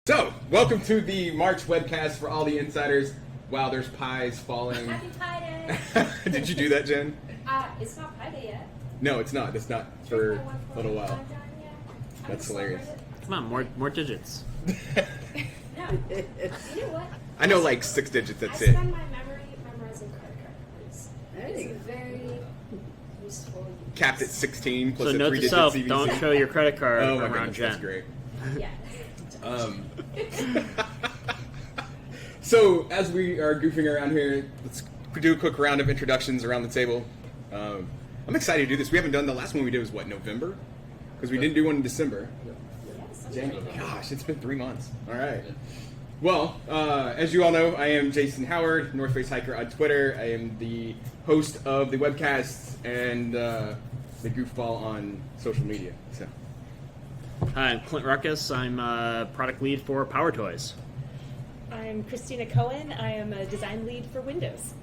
So, welcome to the March Webcast for all the insiders. Wow, there's pies falling. Happy Pie Day! Did you do that, Jen? It's not Pie Day yet. No, it's not. It's not for a little while. That's hilarious. Come on, more digits. No. You know what? I know like 6 digits, that's I it. spend my memory memorizing credit card numbers. It's very useful. Capped at 16 plus So a note 3-digit to self, CVC. don't show your credit card Oh my around goodness, Jen. that's great. Yeah. So, as we are goofing around here, let's do a quick round of introductions around the table. I'm excited to do this. We haven't done the last one we did was what, November? Because we didn't do one in December. Gosh, it's been 3 months. All right. Well, as you all know, I am Jason Howard, North Face Hiker on Twitter. I am the host of the Webcast and the Goofball on social media. So. Hi, I'm Clint Ruckus. I'm product lead for PowerToys. I'm Christina Cohen. I am a design lead for Windows.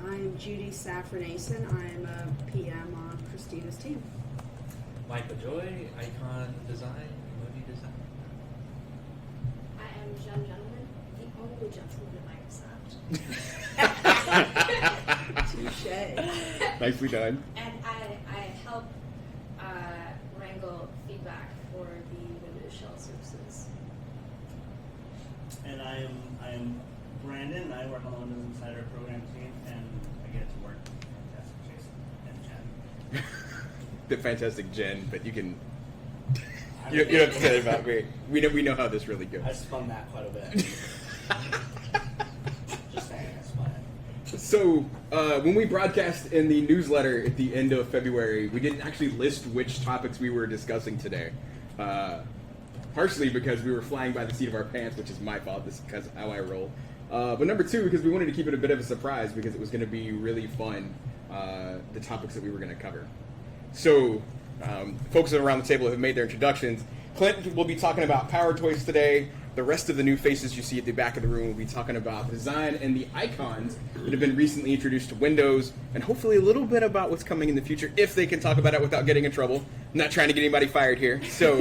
I'm Judy Safran-Asen. I'm a PM on Christina's team. Michael Joy, icon design, emoji design. I am Jen Gentleman, the only gentleman in Microsoft. Touche. Nicely done. And I help wrangle feedback for the Windows shell services. And I am Brandon. I work on the Windows Insider program team, and I get to work with fantastic Jason and Jen. The fantastic Jen, but you can. You don't have to say it about me. We know how this really goes. I spun that quite a bit. Just saying, I spun it. So, when we broadcast in the newsletter at the end of February, we didn't actually list which topics we were discussing today. Partially because we were flying by the seat of our pants, which is my fault. This is because how I roll. But number two, because we wanted to keep it a bit of a surprise because it was going to be really fun, the topics that we were going to cover. So, folks around the table have made their introductions. Clint will be talking about PowerToys today. The rest of the new faces you see at the back of the room will be talking about design and the icons that have been recently introduced to Windows, and hopefully a little bit about what's coming in the future, if they can talk about it without getting in trouble. I'm not trying to get anybody fired here. So,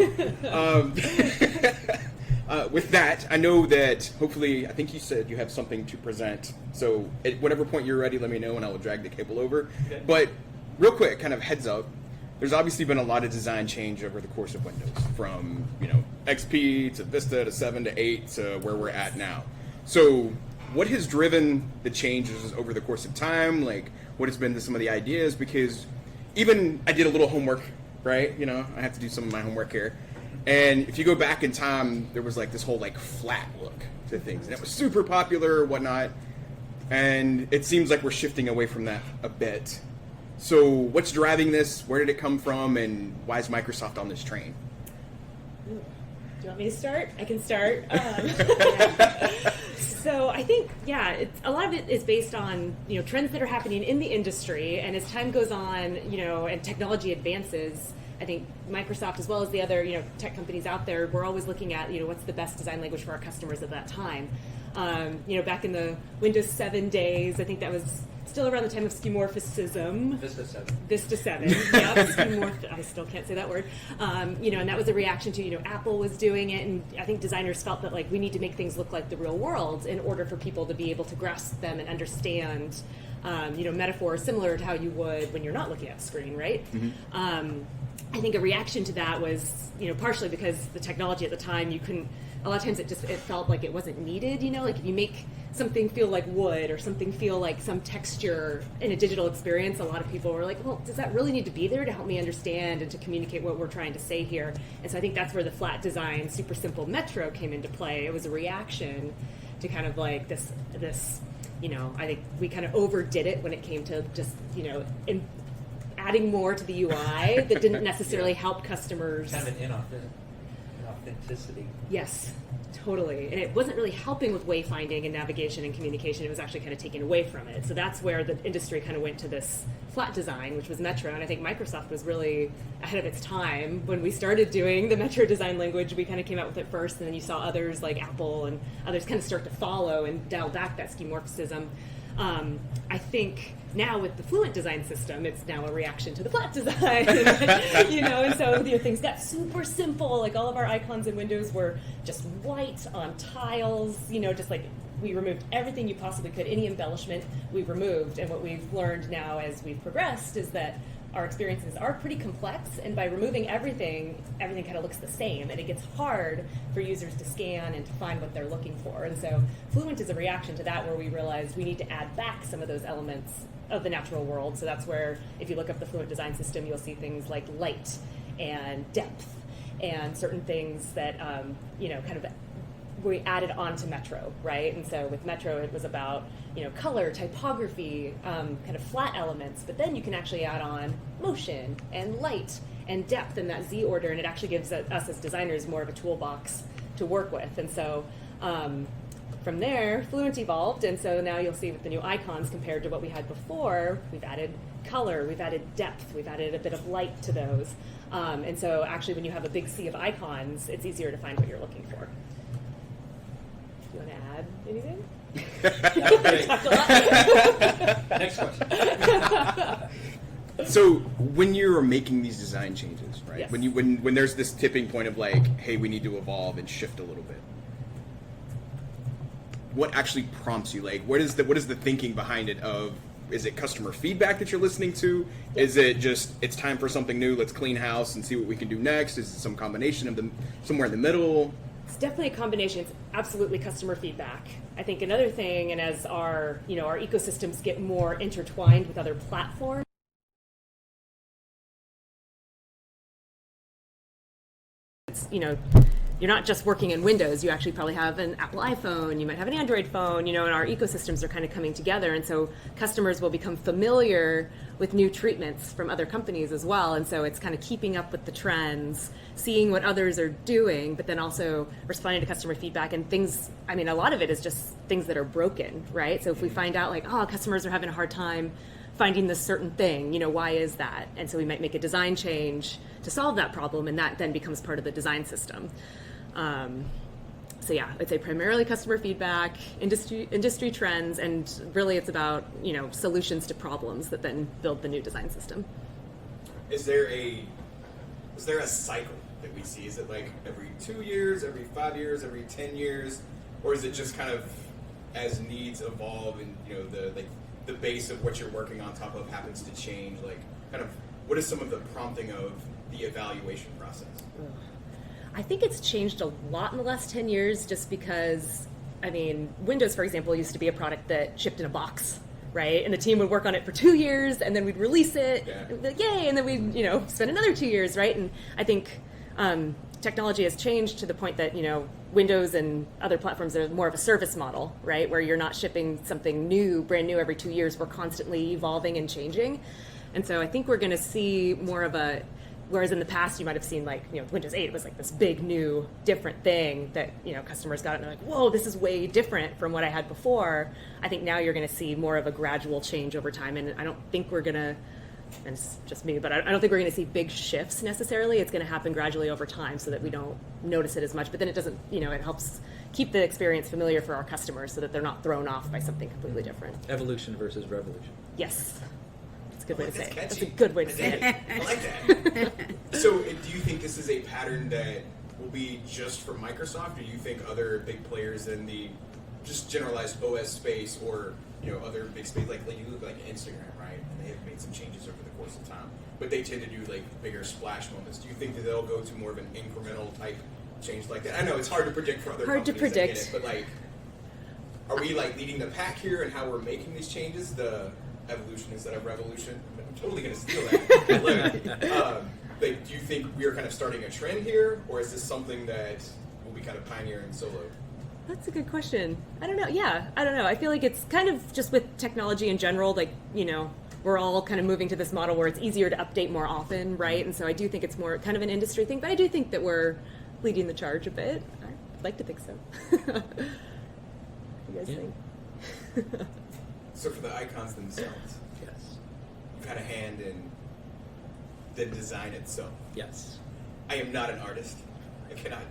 with that, I know that hopefully, I think you said you have something to present. So, at whatever point you're ready, let me know, and I will drag the cable over. Okay. But real quick, kind of heads up. There's obviously been a lot of design change over the course of Windows, from XP to Vista to 7 to 8 to where we're at now. So, what has driven the changes over the course of time? Like, what has been some of the ideas? Because even I did a little homework, right? I have to do some of my homework here. And if you go back in time, there was like this whole like flat look to things, and it was super popular or whatnot. And it seems like we're shifting away from that a bit. So what's driving this? Where did it come from? And why is Microsoft on this train? Do you want me to start? I can start. So I think, a lot of it is based on trends that are happening in the industry, and as time goes on, and technology advances, I think Microsoft, as well as the other tech companies out there, we're always looking at what's the best design language for our customers at that time. Back in the Windows 7 days, I think that was still around the time of skeuomorphism. Vista 7. Vista 7, yeah, I still can't say that word. And that was a reaction to, Apple was doing it, and I think designers felt that, we need to make things look like the real world in order for people to be able to grasp them and understand, metaphors similar to how you would when you're not looking at the screen, right? Mm-hmm. I think a reaction to that was, partially because the technology at the time, a lot of times it felt like it wasn't needed, like if you make something feel like wood or something feel like some texture in a digital experience, a lot of people were like, well, does that really need to be there to help me understand and to communicate what we're trying to say here? And so I think that's where the flat design, super simple Metro came into play. It was a reaction to kind of like this, I think we kind of overdid it when it came to just, adding more to the UI that didn't necessarily help customers. Kind of an inauthenticity. Yes, totally. And it wasn't really helping with wayfinding and navigation and communication. It was actually kind of taking away from it. So that's where the industry kind of went to this flat design, which was Metro. And I think Microsoft was really ahead of its time. When we started doing the Metro design language, we kind of came out with it first, and then you saw others like Apple and others kind of start to follow and dial back that skeuomorphism. I think now with the Fluent design system, it's now a reaction to the flat design, and so things got super simple. Like all of our icons in Windows were just white on tiles, just like we removed everything you possibly could. Any embellishment we removed, and what we've learned now as we've progressed is that our experiences are pretty complex, and by removing everything kind of looks the same, and it gets hard for users to scan and to find what they're looking for. And so Fluent is a reaction to that, where we realized we need to add back some of those elements of the natural world. So that's where, if you look up the Fluent design system, you'll see things like light and depth and certain things that kind of we added on to Metro, right? And so with Metro, it was about color, typography, kind of flat elements, but then you can actually add on motion and light and depth in that Z order, and it actually gives us as designers more of a toolbox to work with. And so from there, Fluent evolved, and so now you'll see with the new icons compared to what we had before, we've added color, we've added depth, we've added a bit of light to those. And so actually when you have a big sea of icons, it's easier to find what you're looking for. You want to add anything? Next question. So when you're making these design changes, right? Yes. When there's this tipping point of like, hey, we need to evolve and shift a little bit. What actually prompts you? Like, what is the thinking behind it? Is it customer feedback that you're listening to? Is it just it's time for something new? Let's clean house and see what we can do next. Is it some combination of them somewhere in the middle? It's definitely a combination. It's absolutely customer feedback. I think another thing, and as our ecosystems get more intertwined with other platforms, it's, you're not just working in Windows. You actually probably have an Apple iPhone. You might have an Android phone, and our ecosystems are kind of coming together. And so customers will become familiar with new treatments from other companies as well. And so it's kind of keeping up with the trends, seeing what others are doing, but then also responding to customer feedback and things. I mean, a lot of it is just things that are broken, right? So if we find out like, customers are having a hard time finding this certain thing, why is that? And so we might make a design change to solve that problem, and that then becomes part of the design system. So yeah, I'd say primarily customer feedback, industry trends, and really it's about, solutions to problems that then build the new design system. Is there a cycle that we see? Is it like every 2 years, every 5 years, every 10 years, or is it just kind of as needs evolve and the base of what you're working on top of happens to change? Like, kind of, what is some of the prompting of the evaluation process? I think it's changed a lot in the last 10 years just because, Windows, for example, used to be a product that shipped in a box, right? And the team would work on it for 2 years, and then we'd release it, and be like, yay, and then we'd, spend another 2 years, right? And I think technology has changed to the point that, Windows and other platforms are more of a service model, right? Where you're not shipping something brand new every 2 years. We're constantly evolving and changing. And so I think we're going to see more of whereas in the past you might have seen Windows 8 was like this big new different thing that customers got it and they're like, whoa, this is way different from what I had before. I think now you're going to see more of a gradual change over time, and I don't think we're going to, and it's just me, but I don't think we're going to see big shifts necessarily. It's going to happen gradually over time so that we don't notice it as much, but then it doesn't, it helps keep the experience familiar for our customers so that they're not thrown off by something completely different. Evolution versus revolution. Yes. That's a good way to say it. That's a Catchy. good way to say it. I like that. So do you think this is a pattern that will be just for Microsoft, or do you think other big players in the just generalized OS space or other big space, like you look like Instagram, right? And they have made some changes over the course of time, but they tend to do like bigger splash moments. Do you think that they'll go to more of an incremental type change like that? I know it's hard to predict for other companies. Hard to predict, I get it, but like, are we like leading the pack here in how we're making these changes? The evolution instead of revolution. I'm totally going to steal that. Like, do you think we are kind of starting a trend here, or is this something that will be kind of pioneering solo? That's a good question. I don't know. Yeah, I don't know. I feel like it's kind of just with technology in general, like, we're all kind of moving to this model where it's easier to update more often, right? And so I do think it's more kind of an industry thing, but I do think that we're leading the charge a bit. I'd like to think so. What do you guys think? So for the icons themselves, Yes. you've had a hand in the design itself. Yes. I am not an artist,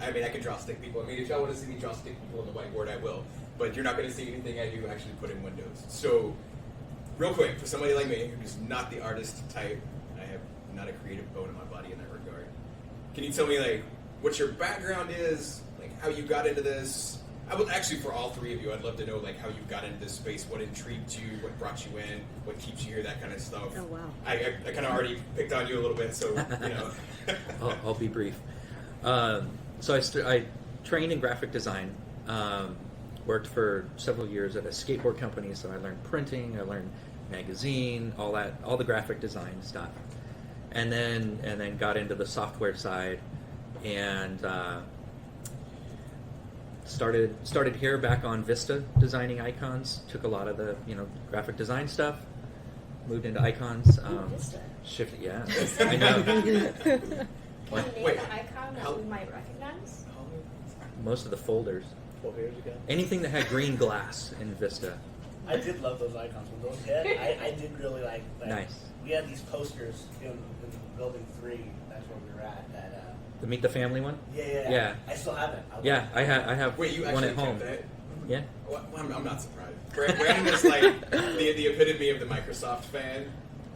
I mean, I can draw stick people. I mean, if y'all want to see me draw stick people on the whiteboard, I will. But you're not going to see anything I do actually put in Windows. So, real quick, for somebody like me who's not the artist type, I have not a creative bone in my body in that regard. Can you tell me, like, what your background is, like, how you got into this? I would actually, for all three of you, I'd love to know, like, how you got into this space, what intrigued you, what brought you in, what keeps you here, that kind of stuff. Oh, wow. I kind of already picked on you a little bit, so, you know. I'll be brief. So I trained in graphic design. Worked for several years at a skateboard company, so I learned printing, I learned magazine, all the graphic design stuff, and then got into the software side, and started here back on Vista designing icons. Took a lot of the graphic design stuff, moved into icons. Vista. Shifted, yeah, I know. Can you name Wait, an icon that we might recognize? Most of the folders. 12 years ago. Anything that had green glass in Vista. I did love those icons. When those hit, I did really like. Nice. We had these posters in Building 3. That's where we were at. That. The Meet the Family one? Yeah. I still have it. Yeah, I have Wait, you one actually at home. kept that? Yeah. Well, I'm not surprised. Brandon is like the epitome of the Microsoft fan,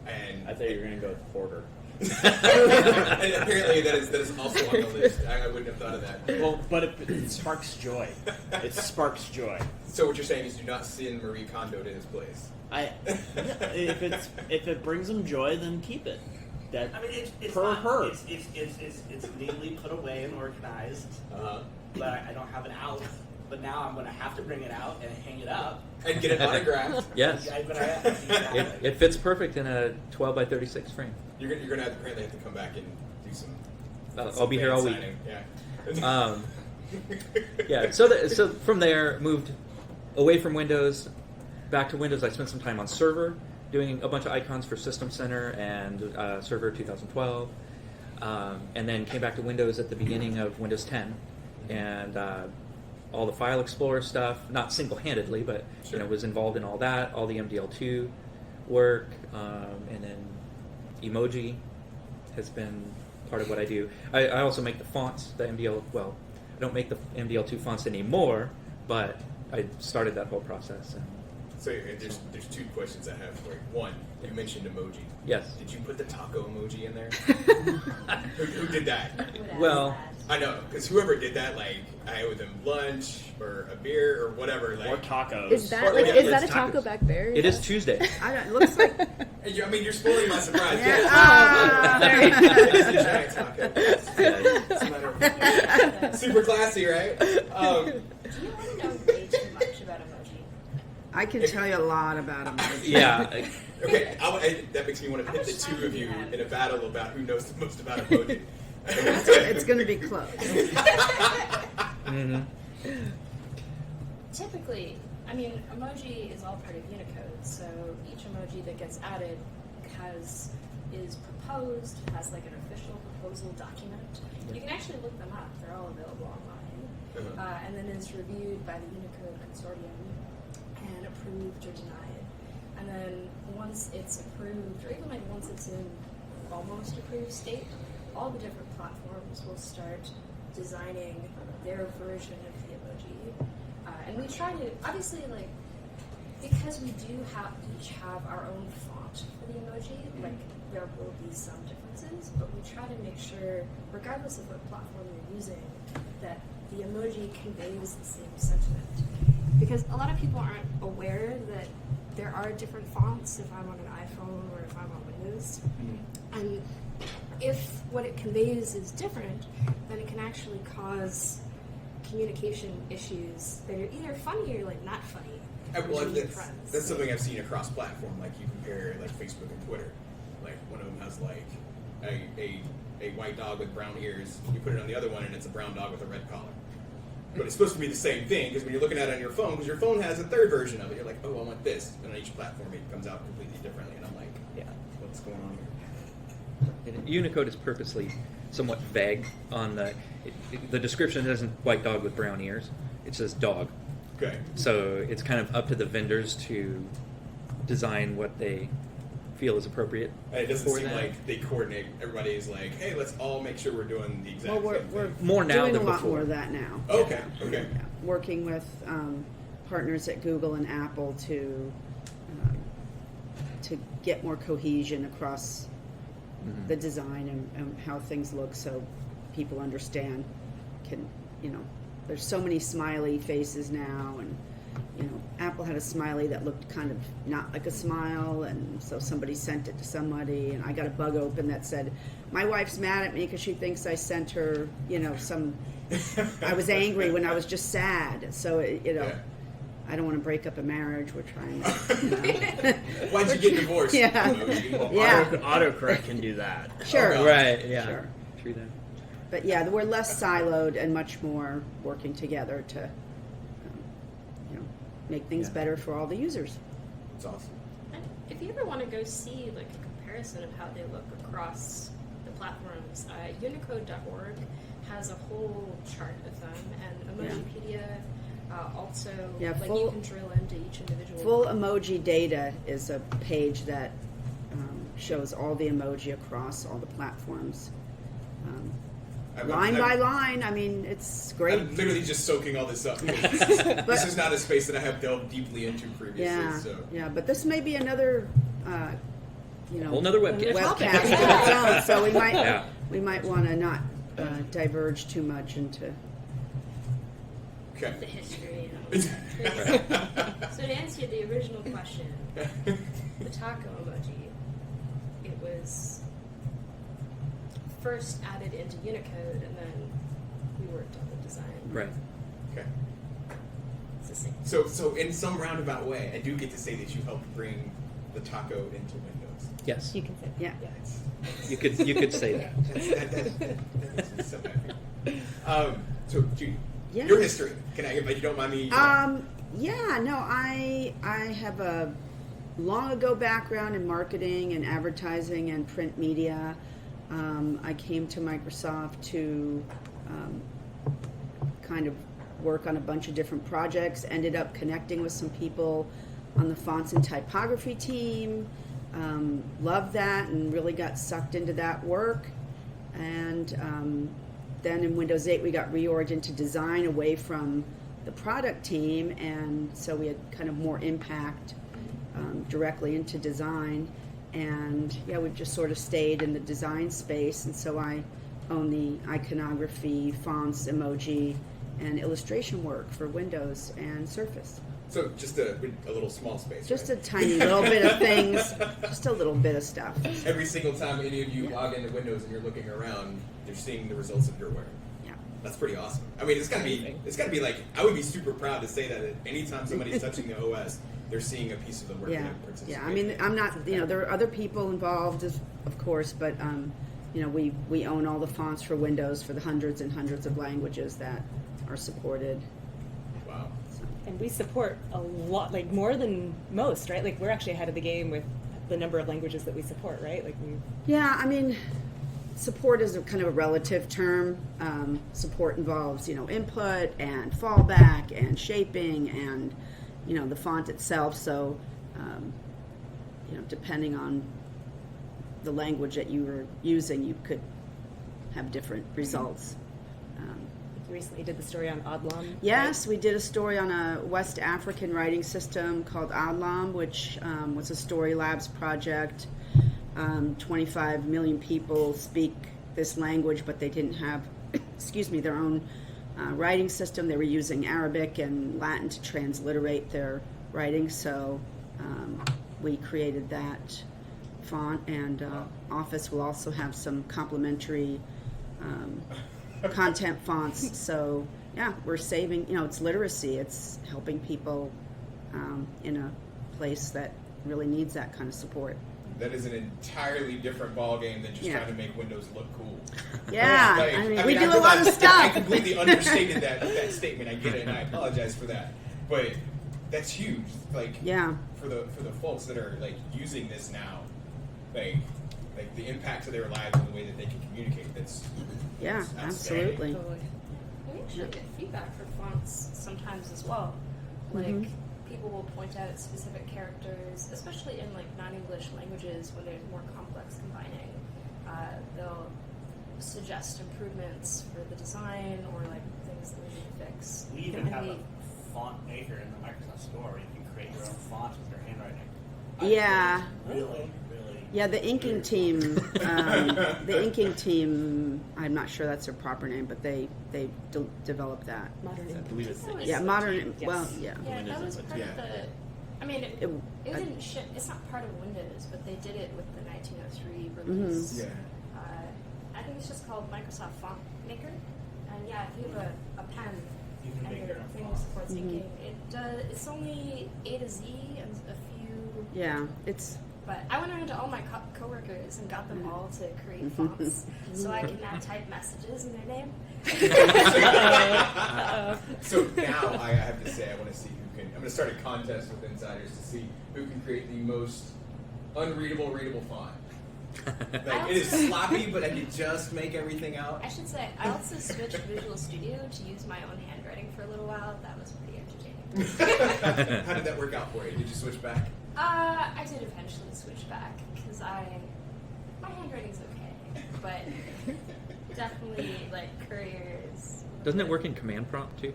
and I thought you were going to go with Porter. and apparently that is also on the list. I wouldn't have thought of that. Well, but it sparks joy. It sparks joy. So what you're saying is do not send Marie Kondo to his place. If it brings him joy, then keep it. That I mean, it's per not, her. It's neatly put away and organized, but I don't have it out. But now I'm going to have to bring it out and hang it up. And get it autographed. Yes. I'm gonna have to It fits perfect in a 12 by 36 frame. You're gonna apparently have to come back and do some. I'll be here all week. signing. Yeah. Yeah. So from there, moved away from Windows, back to Windows. I spent some time on server, doing a bunch of icons for System Center and Server 2012, and then came back to Windows at the beginning of Windows 10, and all the File Explorer stuff. Not single-handedly, but Sure. was involved in all that, all the MDL2 work, and then emoji has been part of what I do. I also make the fonts, the MDL. Well, I don't make the MDL2 fonts anymore, but I started that whole process. And So there's two questions I have for you. One, you mentioned emoji. yes. Did you put the taco emoji in there? who did that? Well, I know, because whoever did that, like, I owe them lunch or a beer or whatever. Like, Or tacos. Is that Or- like yeah, is that a it's taco tacos. back there? it is Tuesday. I don't, it looks like. I mean, you're spoiling my surprise. Yeah. Yes. Ah, there you go. It's a giant taco. It's a matter of- super classy, right? Do you want to know way too much about emoji? I can tell you a lot about them. Yeah. Okay, that makes me want to pit the two of you in a battle about who knows the most about emoji. It's going to be close. hmm Typically, I mean, emoji is all part of Unicode, so each emoji that gets added is proposed, has like an official proposal document. You can actually look them up; they're all available online, and then is reviewed by the Unicode Consortium and approved or denied. And then once it's approved, or even like once it's in almost approved state, all the different platforms will start designing their version of the emoji. And we try to, obviously, like, because we do each have our own font for the emoji, like, there will be some differences, but we try to make sure, regardless of what platform you're using, that the emoji conveys the same sentiment. Because a lot of people aren't aware that there are different fonts if I'm on an iPhone or if I'm on Windows. And if what it conveys is different, then it can actually cause communication issues that are either funny or like not funny. Well, between friends. that's something I've seen across platform. Like you compare like Facebook and Twitter. Like one of them has like a white dog with brown ears. You put it on the other one and it's a brown dog with a red collar. But it's supposed to be the same thing because when you're looking at it on your phone, because your phone has a third version of it, you're like, oh, I want this. And on each platform, it comes out completely differently. And I'm like, yeah, what's going on here? And Unicode is purposely somewhat vague on the description isn't white dog with brown ears. It says dog. Okay. So it's kind of up to the vendors to design what they feel is appropriate. And it doesn't for seem that. like they coordinate. Everybody is like, hey, let's all make sure we're doing the exact Well, same we're thing. More now doing than a lot before. more of that now. Okay, okay. Yeah. Working with partners at Google and Apple to get more cohesion across the design and how things look, so people understand. There's so many smiley faces now, and Apple had a smiley that looked kind of not like a smile, and so somebody sent it to somebody, and I got a bug open that said, "My wife's mad at me because she thinks I sent her, some." I was angry when I was just sad. So Yeah. I don't want to break up a marriage. We're trying to. Why'd you get divorced? Yeah. Emoji? Yeah. Autocorrect can do that. Sure. God. Right. Yeah. Sure. True that. But yeah, we're less siloed and much more working together to, make things Yeah. better for all the users. It's awesome. And if you ever want to go see like a comparison of how they look across the platforms, Unicode.org has a whole chart of them, and Emojipedia also Yeah, like full- you can drill into each individual. Full emoji data is a page that shows all the emoji across all the platforms. Line by line, I mean, it's great. I'm literally just soaking all this up. This is not a space that I have delved deeply into previously. Yeah, So. yeah, but this may be another, Whole nother webcast. webcast of its own. So Yeah. we might want to not diverge too much into. the Okay. history. So to answer the original question, the taco emoji, it was first added into Unicode, and then we worked on the design. Right. Okay. It's the same. So in some roundabout way, I do get to say that you helped bring the taco into Windows. Yes. You can say. Yeah. You could say that. That makes me so happy. So, Judy, Yeah. your history. Can I, if you don't mind me? I have a long ago background in marketing and advertising and print media. I came to Microsoft to kind of work on a bunch of different projects, ended up connecting with some people on the fonts and typography team. Loved that and really got sucked into that work. And then in Windows 8 we got reorged into design away from the product team, and so we had kind of more impact directly into design. And yeah, we've just sort of stayed in the design space, and so I own the iconography, fonts, emoji, and illustration work for Windows and Surface. So just a little small space. Just right? a tiny little bit of things, just a little bit of stuff. Every single time any of you Yeah. log into Windows and you're looking around, you're seeing the results of your work. Yeah. That's pretty awesome. I mean, it's gotta be like, I would be super proud to say that anytime somebody's touching the OS, they're seeing a piece of the work. Yeah, that participated yeah. I mean, in. I'm not. There are other people involved, of course, but we own all the fonts for Windows for the hundreds and hundreds of languages that are supported. Wow. So, And we support a lot, like more than most, right? Like we're actually ahead of the game with the number of languages that we support, right? Like we. yeah, I mean, support is a kind of a relative term. Support involves input and fallback and shaping and the font itself. So depending on the language that you were using, you could have different results. You recently did the story on Odlam. Yes, we did a story on a West African writing system called Odlam, which was a Story Labs project. 25 million people speak this language, but they didn't have, their own writing system. They were using Arabic and Latin to transliterate their writing, so we created that font, and Office will also have some complementary content fonts. So yeah, we're saving, it's literacy. It's helping people in a place that really needs that kind of support. That is an entirely different ballgame than just Yeah. trying to make Windows look cool. Yeah, Like, I mean, we do a realize lot of I stuff. completely understated that statement. I get it, and I apologize for that. But that's huge. Like, Yeah. for the folks that are like using this now, like the impact to their lives and the way that they can communicate. That's Yeah, outstanding. absolutely. Totally. We actually get feedback for fonts sometimes as well. Like Mhm. people will point out specific characters, especially in like non-English languages when there's more complex combining. They'll suggest improvements for the design or like things that we need to fix. We even have And a font maker in the Microsoft Store where you can create your own font with your handwriting. Yeah. Really. Yeah, the inking team, I'm not sure that's their proper name, but they developed that. Modern I ink. believe it's That was- Yeah, modern, Yes. well, yeah. Yeah, Windows that was Input, part yeah. of the. I mean, it I- didn't ship. It's not part of Windows, but they did it with the 1903 release. Yeah. I think it's just called Microsoft Font Maker, and yeah, if you have a pen You can and make your your own thing font. supports Mhm. inking, it's only A to Z and a few. Yeah, it's, But I went around to all my coworkers and got them all to create fonts, so I can now type messages in their name. So now I have to say I want to see who can. I'm going to start a contest with insiders to see who can create the most unreadable, readable font. Like it is sloppy, but I can just make everything out. I should say, I also switched Visual Studio to use my own handwriting for a little while. That was pretty entertaining. How did that work out for you? Did you switch back? I did eventually switch back because my handwriting's okay, but definitely like Courier's. Doesn't it work in command prompt too?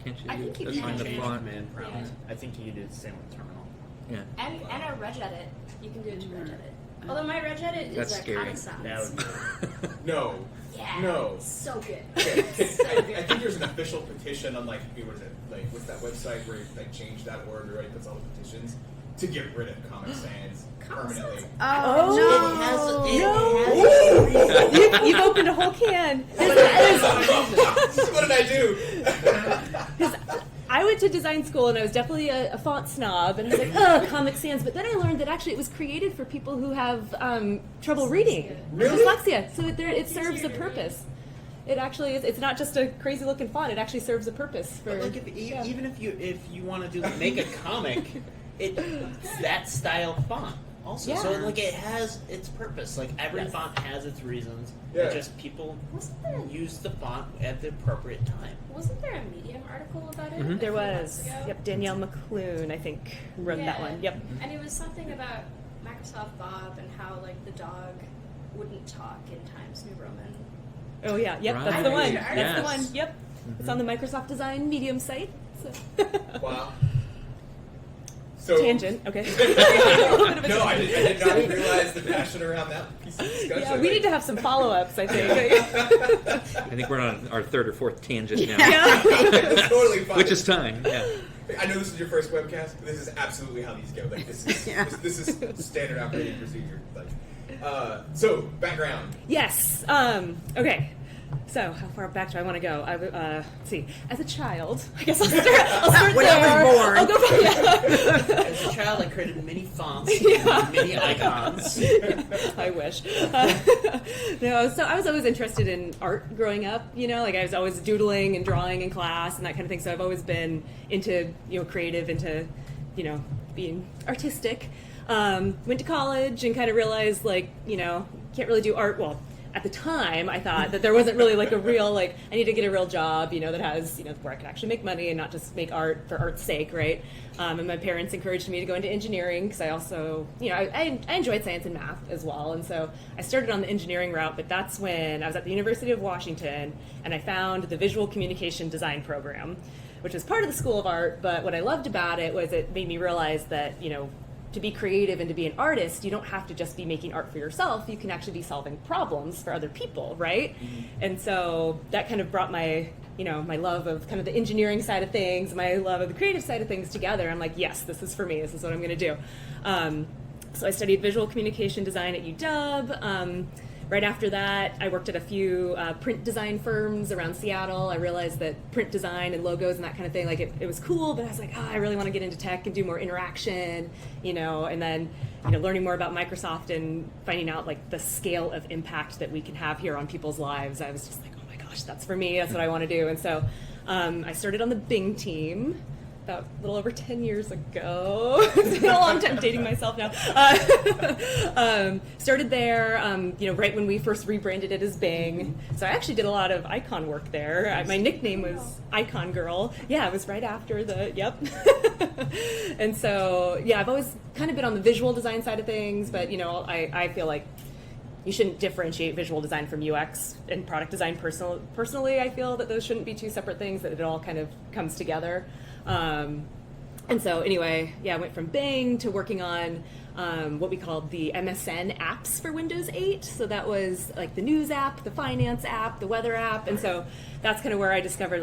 Can't you I think you assign can the change font? Command prompt. Yeah. I think you do the same with terminal. Yeah. And a regedit. You can do it to regedit. Although my regedit That's is like scary. Comic Sans. That would No. Yeah. No. So good. Okay. So I good. think there's an official petition on like what is it? Like what's that website where you like change.org or right puts all the petitions to get rid of Comic Sans permanently. oh, You've opened a whole can. What did I do? I went to design school and I was definitely a font snob and I was like, oh, Comic Sans. But then I learned that actually it was created for people who have trouble reading. Really? Dyslexia. So it serves a purpose. It actually is. It's not just a crazy looking font. It actually serves a purpose for. But like even if you want to do make a comic, it's that style font also. So Yeah. like it has its purpose. Like every Yes. font has its reasons. Yeah. It's just people Wasn't there use the font at the appropriate time. Wasn't there a Medium article about it? Mhm. a There few months was. ago? Yep, Danielle McClune, I think, wrote that Yeah. one. Yep. And it was something about Microsoft Bob and how like the dog wouldn't talk in Times New Roman. Oh yeah, yep, that's Right. the one. Yes. That's the one. Yep. It's on the Microsoft Design Medium site. So. Wow. So Tangent. Okay. No, I did not realize the passion around that piece of discussion. Yeah, we need to have some follow-ups, I think. I think we're on our third or fourth tangent now, Yeah. It's totally fine. which is time. Yeah. I know this is your first webcast, but this is absolutely how these go. Like this is Yeah. this is standard operating procedure. Like, so background. Yes. Okay. So, how far back do I want to go? Let's see. As a child, I guess I'll start When I there. was born. I'll go back. As a child, I created many fonts, Yeah. many icons. I wish. No, so I was always interested in art growing up. You know, like I was always doodling and drawing in class and that kind of thing. So I've always been into creative, into being artistic. Went to college and kind of realized can't really do art well. At the time, I thought that there wasn't really like a real I need to get a real job, that has where I could actually make money and not just make art for art's sake, right? And my parents encouraged me to go into engineering because I also, I enjoyed science and math as well, and so I started on the engineering route. But that's when I was at the University of Washington and I found the Visual Communication Design program, which was part of the School of Art. But what I loved about it was it made me realize that to be creative and to be an artist, you don't have to just be making art for yourself. You can actually be solving problems for other people, right? Mm-hmm. And so that kind of brought my, my love of kind of the engineering side of things, my love of the creative side of things together. I'm like, yes, this is for me. This is what I'm going to do. So I studied visual communication design at UW. Right after that, I worked at a few print design firms around Seattle. I realized that print design and logos and that kind of thing, it was cool, but I was like, I really want to get into tech and do more interaction, and then, learning more about Microsoft and finding out the scale of impact that we can have here on people's lives. I was just like, oh my gosh, that's for me. That's what I want to do. And so I started on the Bing team about a little over 10 years ago. It's been a long time dating myself now. Started there, right when we first rebranded it as Bing. So I actually did a lot of icon work there. My nickname was Icon Girl. Yeah, it was right after yep. And so, yeah, I've always kind of been on the visual design side of things, but, I feel like you shouldn't differentiate visual design from UX and product design. Personally, I feel that those shouldn't be two separate things, that it all kind of comes together. And so anyway, I went from Bing to working on what we called the MSN apps for Windows 8. So that was like the news app, the finance app, the weather app. And so that's kind of where I discovered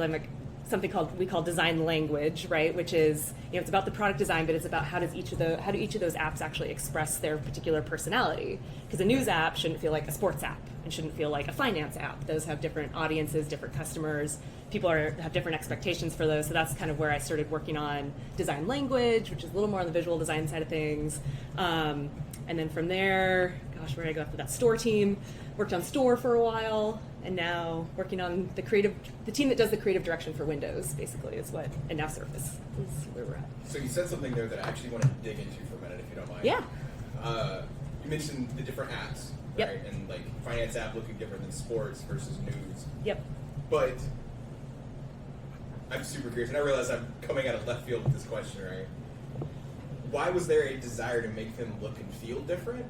something we call design language, right? Which is, it's about the product design, but it's about how do each of those apps actually express their particular personality. Because a news app shouldn't feel like a sports app and shouldn't feel like a finance app. Those have different audiences, different customers. People have different expectations for those. So that's kind of where I started working on design language, which is a little more on the visual design side of things. And then from there, where did I go after that? Store team. Worked on Store for a while, and now working on the team that does the creative direction for Windows, basically, and now Surface is where we're at. So you said something there that I actually want to dig into for a minute, if you don't mind. Yeah. You mentioned the different apps, Yep. right? And like finance app looking different than sports versus news. Yep. But I'm super curious, and I realize I'm coming out of left field with this question, right? Why was there a desire to make them look and feel different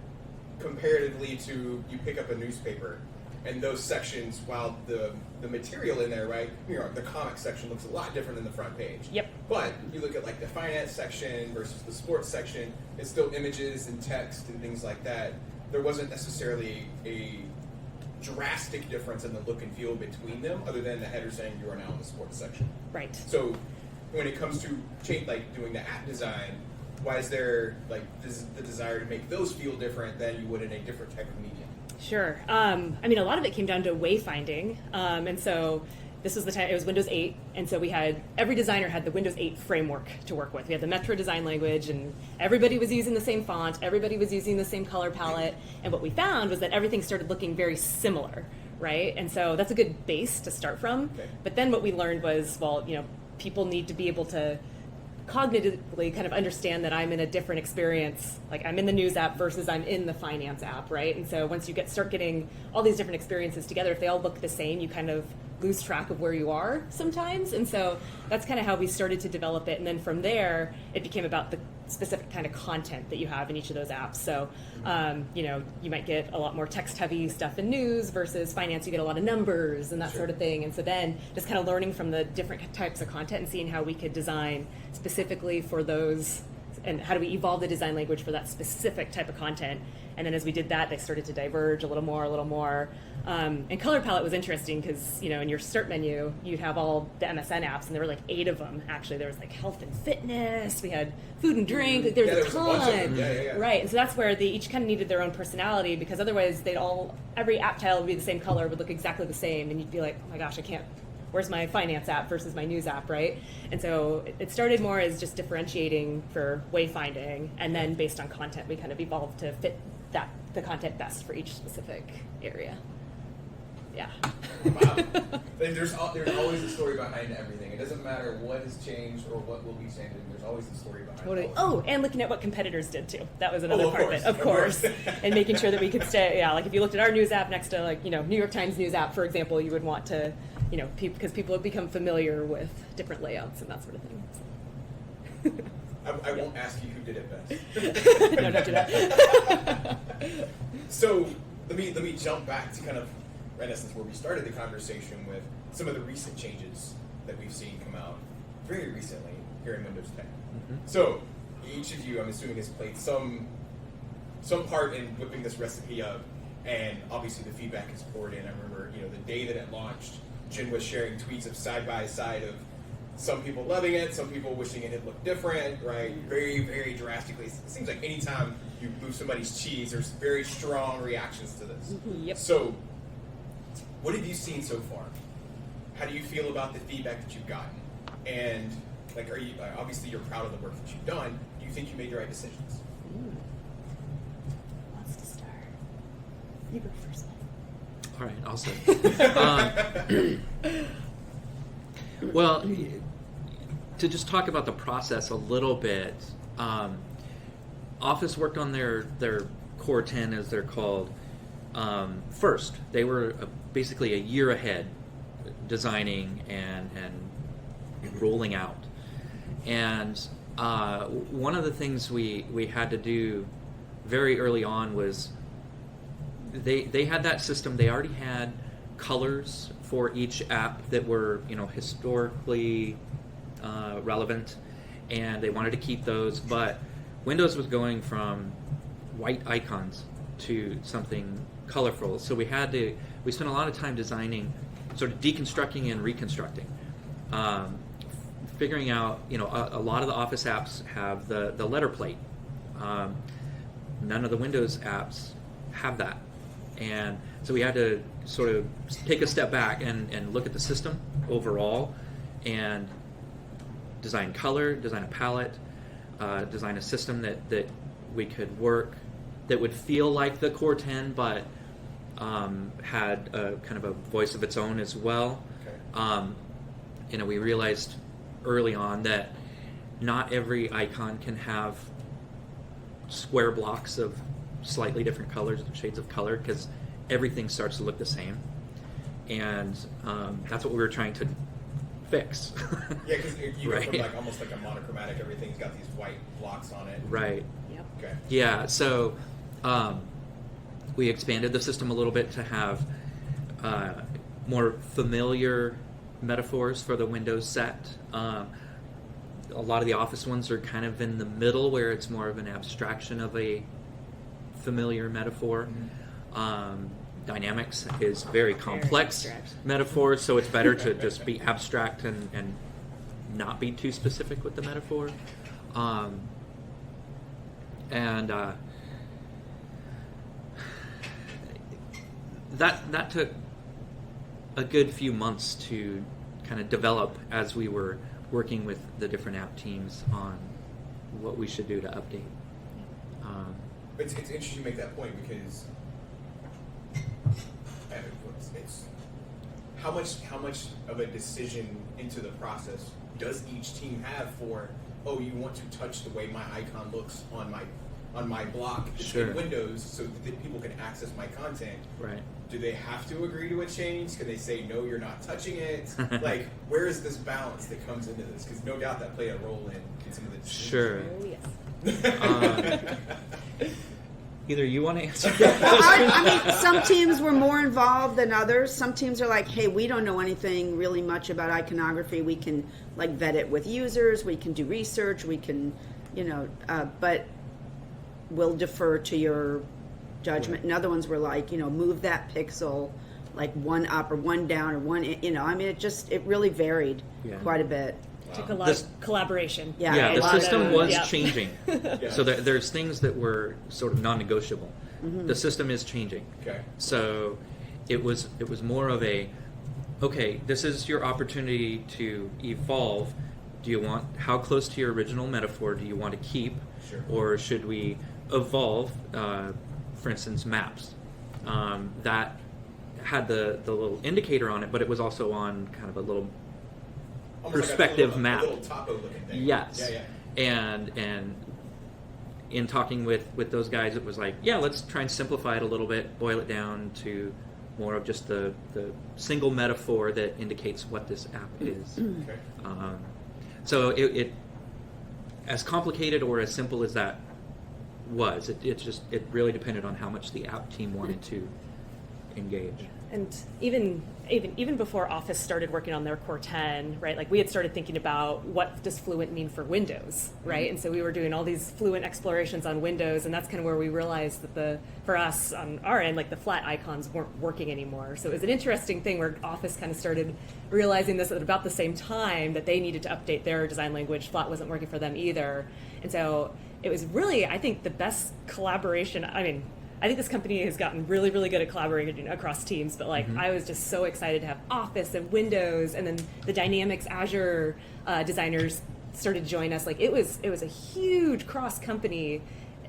comparatively to you pick up a newspaper and those sections, while the material in there, right, the comic section looks a lot different than the front page. Yep. But you look at like the finance section versus the sports section, it's still images and text and things like that. There wasn't necessarily a drastic difference in the look and feel between them, other than the header saying you are now in the sports section. Right. So when it comes to doing the app design, why is there the desire to make those feel different than you would in a different type of medium? Sure. A lot of it came down to wayfinding, and so this was the time. It was Windows 8, and so every designer had the Windows 8 framework to work with. We had the Metro design language, and everybody was using the same font. Everybody was using the same color palette, and what we found was that everything started looking very similar, right? And so that's a good base to start from. Okay. But then what we learned was, people need to be able to cognitively kind of understand that I'm in a different experience, like I'm in the news app versus I'm in the finance app, right? And so once you start getting all these different experiences together, if they all look the same, you kind of lose track of where you are sometimes. And so that's kind of how we started to develop it. And then from there, it became about the specific kind of content that you have in each of those apps. So, you might get a lot more text-heavy stuff in news versus finance. You get a lot of numbers and that Sure. sort of thing. And so then just kind of learning from the different types of content and seeing how we could design specifically for those, and how do we evolve the design language for that specific type of content. And then as we did that, they started to diverge a little more. And color palette was interesting because, in your start menu, you'd have all the MSN apps, and there were 8 of them, actually. There was health and fitness, we had food and drink, there was a bunch of them. ton. Yeah. Right, and so that's where they each kind of needed their own personality, because otherwise every app tile would be the same color, would look exactly the same, and you'd be like, oh my gosh, where's my finance app versus my news app, right? And so it started more as just differentiating for wayfinding, and then based on content, we kind of evolved to fit the content best for each specific area. Yeah. Wow. There's always a story behind everything. It doesn't matter what has changed or what will be changing. There's always a story behind Totally. it. Oh, and looking at what competitors did too. That was another of part course, of it, of course. And making sure that we could stay. Yeah, if you looked at our news app next to New York Times news app, for example, you would want to, because people have become familiar with different layouts and that sort of thing. So. I won't ask you who did it best. No, don't do that. So let me jump back to kind of, in essence, where we started the conversation with some of the recent changes that we've seen come out very recently here in Windows 10. Mm-hmm. So each of you, I'm assuming, has played some part in whipping this recipe up, and obviously the feedback has poured in. I remember, the day that it launched, Jen was sharing tweets of side by side of some people loving it, some people wishing it had looked different, right? Very, very drastically. It seems like anytime you move somebody's cheese, there's very strong reactions to this. Yep. So, what have you seen so far? How do you feel about the feedback that you've gotten? And, are you, obviously you're proud of the work that you've done. Do you think you made the right decisions? Who wants to start? You go first. All right, I'll say. Well, to just talk about the process a little bit, Office worked on their Core 10, as they're called, first. They were basically a year ahead, designing and rolling out. And one of the things we had to do very early on was they had that system. They already had colors for each app that were historically relevant, and they wanted to keep those. But Windows was going from white icons to something colorful, so we spent a lot of time designing, sort of deconstructing and reconstructing, figuring out, a lot of the Office apps have the letter plate. None of the Windows apps have that, and so we had to sort of take a step back and look at the system overall, and design color, design a palette, design a system that we could work, that would feel like the Core 10, but had a kind of a voice of its own as well. Okay. We realized early on that not every icon can have square blocks of slightly different colors, shades of color, because everything starts to look the same. And that's what we were trying to fix. Yeah, because you right. go from almost like a monochromatic, everything's got these white blocks on it. Right. Yep. Okay. Yeah, so we expanded the system a little bit to have more familiar metaphors for the Windows set. A lot of the Office ones are kind of in the middle, where it's more of an abstraction of a familiar metaphor. Mm-hmm. Dynamics is very complex metaphor, so it's better to just be abstract and not be too specific with the metaphor. That took a good few months to kind of develop as we were working with the different app teams on what we should do to update. It's interesting you make that point, because it's how much of a decision into the process does each team have for, you want to touch the way my icon looks on my block in Windows so that people can access my content. Right. Do they have to agree to a change? Can they say, no, you're not touching it? Where is this balance that comes into this? Because no doubt that played a role in some of the decisions. Sure. Oh, yes. Either you want to answer I mean, some teams were more involved than others. Some teams are like, hey, we don't know anything really much about iconography. We can vet it with users. We can do research. We can, but we'll defer to your judgment. And other ones were like, move that pixel one up or one down or one, I mean, it really varied quite a bit. Took a lot of collaboration. Yeah, the system was changing. Yeah. So there's things that were sort of non-negotiable. Mm-hmm. The system is changing. Okay. So it was more of a, okay, this is your opportunity to evolve. How close to your original metaphor do you want to keep? Sure. Or should we evolve, for instance, maps? That had the little indicator on it, but it was also on kind of a little perspective map. A little topo-looking thing. Yes. Yeah. And in talking with those guys, it was like, let's try and simplify it a little bit, boil it down to more of just the single metaphor that indicates what this app is. Okay. So it as complicated or as simple as that was, it really depended on how much the app team wanted to engage. And even before Office started working on their Core 10, right? We had started thinking about what does Fluent mean for Windows, right? Mm-hmm. And so we were doing all these Fluent explorations on Windows, and that's kind of where we realized that for us on our end, the flat icons weren't working anymore. So it was an interesting thing where Office kind of started realizing this at about the same time that they needed to update their design language. Flat wasn't working for them either, and so it was really, I think, the best collaboration. I think this company has gotten really, really good at collaborating across teams, but I was just so excited to have Office and Windows, and then the Dynamics Azure designers started to join us. It was a huge cross company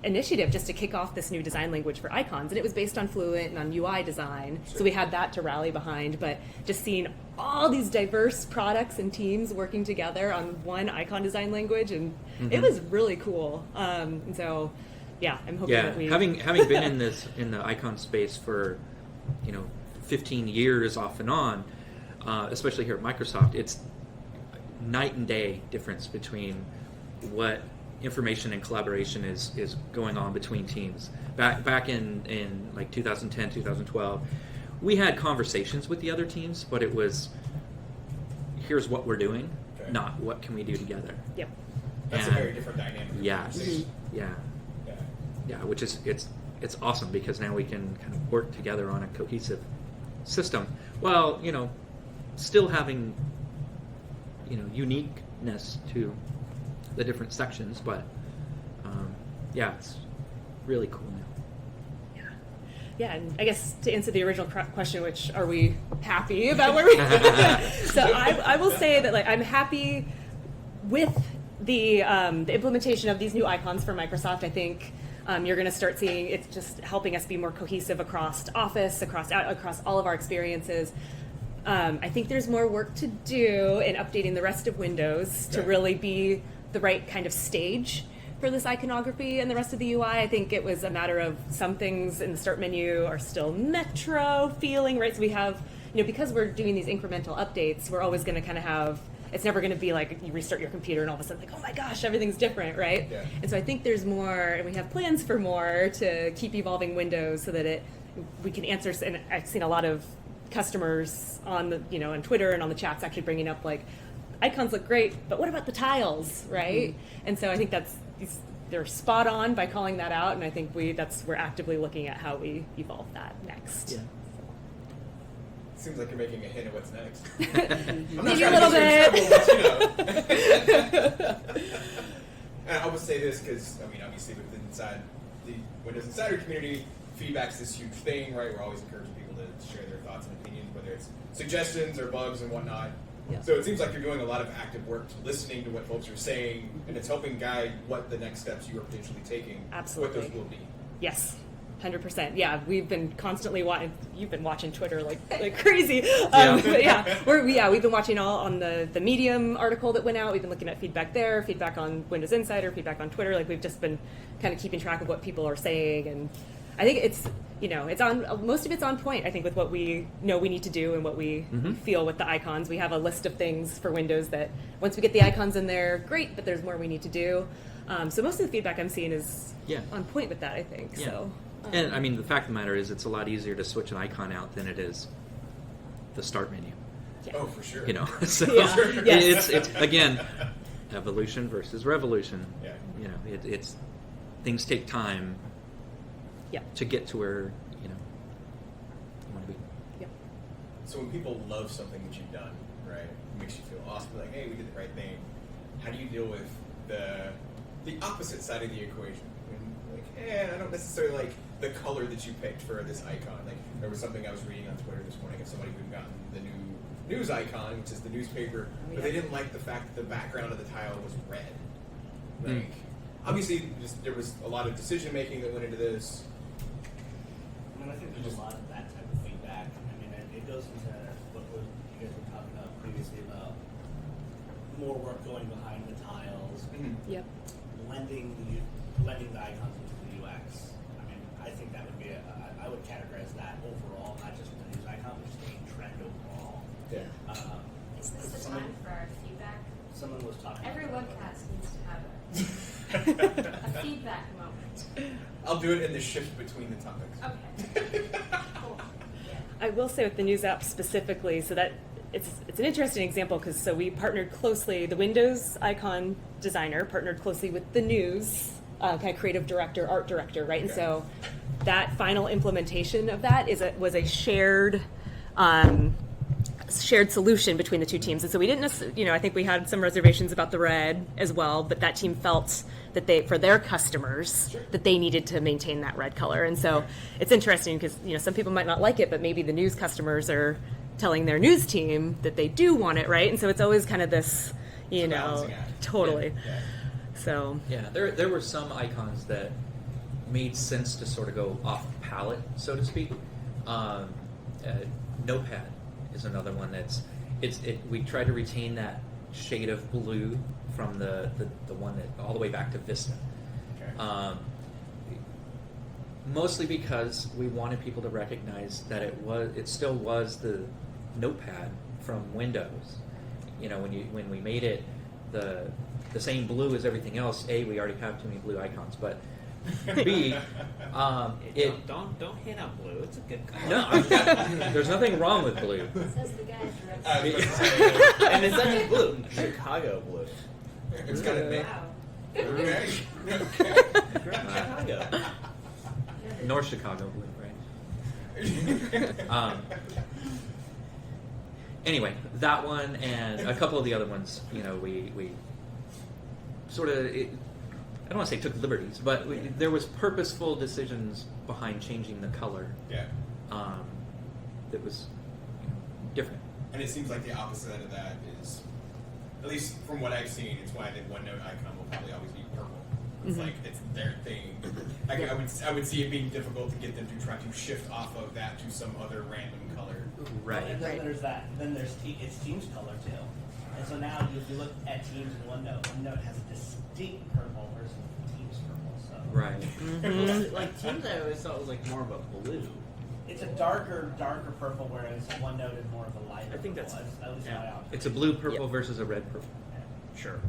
initiative just to kick off this new design language for icons, and it was based on Fluent and on UI design. So we had that to rally behind, but just seeing all these diverse products and teams working together on one icon design language, and it was really cool. And so, yeah, I'm hoping that we having been in the icon space for 15 years off and on, especially here at Microsoft, it's night and day difference between what information and collaboration is going on between teams. Back in like 2010, 2012, we had conversations with the other teams, but it was, here's what we're doing, not what can we do together. Yep. That's a very different dynamic. Yes. Yeah, which is it's awesome because now we can kind of work together on a cohesive system while still having uniqueness to the different sections, but it's really cool now. Yeah, and I guess to answer the original question, which are we happy about where we so I will say that I'm happy with the implementation of these new icons for Microsoft. I think you're going to start seeing it's just helping us be more cohesive across Office, across all of our experiences. I think there's more work to do in updating the rest of Windows to really be the right kind of stage for this iconography and the rest of the UI. I think it was a matter of some things in the start menu are still Metro feeling, right? So we have, because we're doing these incremental updates, we're always going to kind of have, it's never going to be like you restart your computer and all of a sudden oh my gosh, everything's different, right? Yeah. And so I think there's more, and we have plans for more to keep evolving Windows so that we can answer, and I've seen a lot of customers on the, on Twitter and on the chats actually bringing up icons look great, but what about the tiles, right? And so I think they're spot on by calling that out, and I think we're actively looking at how we evolve that next. Yeah. Seems like you're making a hint of what's next. Maybe a little bit. And I would say this because obviously inside the Windows Insider community, feedback's this huge thing, right? We're always encouraging people to share their thoughts and opinions, whether it's suggestions or bugs and whatnot. Yeah. So it seems like you're doing a lot of active work to listening to what folks are saying, and it's helping guide what the next steps you are potentially taking. Absolutely. What those will be. Yes, 100%. Yeah, we've been constantly watching. You've been watching Twitter like crazy. But we've been watching all on the Medium article that went out. We've been looking at feedback there, feedback on Windows Insider, feedback on Twitter. We've just been kind of keeping track of what people are saying, and I think it's on, most of it's on point, I think, with what we know we need to do and what we feel with the icons. We have a list of things for Windows that once we get the icons in there, great, but there's more we need to do. So most of the feedback I'm seeing is on point with that, I think. Yeah. So, and the fact of the matter is it's a lot easier to switch an icon out than it is the start menu. Yeah. Oh, for sure. So Yes. it's again, evolution versus revolution. Yeah. It's things take time. Yeah. To get to where you want to be. Yep. So when people love something that you've done, right, it makes you feel awesome, like, hey, we did the right thing. How do you deal with the opposite side of the equation? When I don't necessarily like the color that you picked for this icon. Like, there was something I was reading on Twitter this morning of somebody who'd gotten the new news icon, which is the newspaper, but they didn't like the fact that the background of the tile was red. Like, obviously, there was a lot of decision making that went into this. I think there's a lot of that type of feedback. It goes into what you guys were talking about previously about more work going behind the tiles, Yep. blending the icons into the UX. I think that would be I would categorize that overall, not just the news icon, but just a trend overall. Yeah. Is this the time for our feedback? Someone was talking. Every about webcast needs to have a feedback moment. I'll do it in the shift between the topics. Okay. Cool. Yeah. I will say with the news app specifically, so that it's an interesting example because we partnered closely. The Windows icon designer partnered closely with the news kind of creative director, art director, right? And so that final implementation of that was a shared solution between the two teams. And so we didn't necessarily, I think we had some reservations about the red as well, but that team felt that for their customers, that they needed to maintain that red color. And so it's interesting because, some people might not like it, but maybe the news customers are telling their news team that they do want it, right? And so it's always kind of this, totally. Yeah. So there were some icons that made sense to sort of go off palette, so to speak. Notepad is another one we try to retain that shade of blue from the one that all the way back to Vista. Okay. Mostly because we wanted people to recognize that it still was the Notepad from Windows. You know, when we made it the same blue as everything else. A, we already have too many blue icons, but B, don't hit on blue. It's a good color. no, there's nothing wrong with blue. Says the guy who directs. And it's not just blue. Chicago blue. It's kind of big. Wow. Okay. Chicago. North Chicago blue, right? Anyway, that one and a couple of the other ones, you know, we sort of, I don't want to say took liberties, but there was purposeful decisions behind changing the color. Yeah. That was different. And it seems like the opposite end of that is, at least from what I've seen, it's why the OneNote icon will probably always be purple. It's like it's their thing. I would see it being difficult to get them to try to shift off of that to some other random color. Right. And then there's that. Then there's it's Teams color too. And so now, if you look at Teams in OneNote, OneNote has a distinct purple versus Teams purple. So Right. Like Teams, I always thought was like more of a blue. it's a darker purple, whereas OneNote is more of a lighter. I think that's- purple, at least yeah. my option. It's a blue purple versus a red purple. Sure.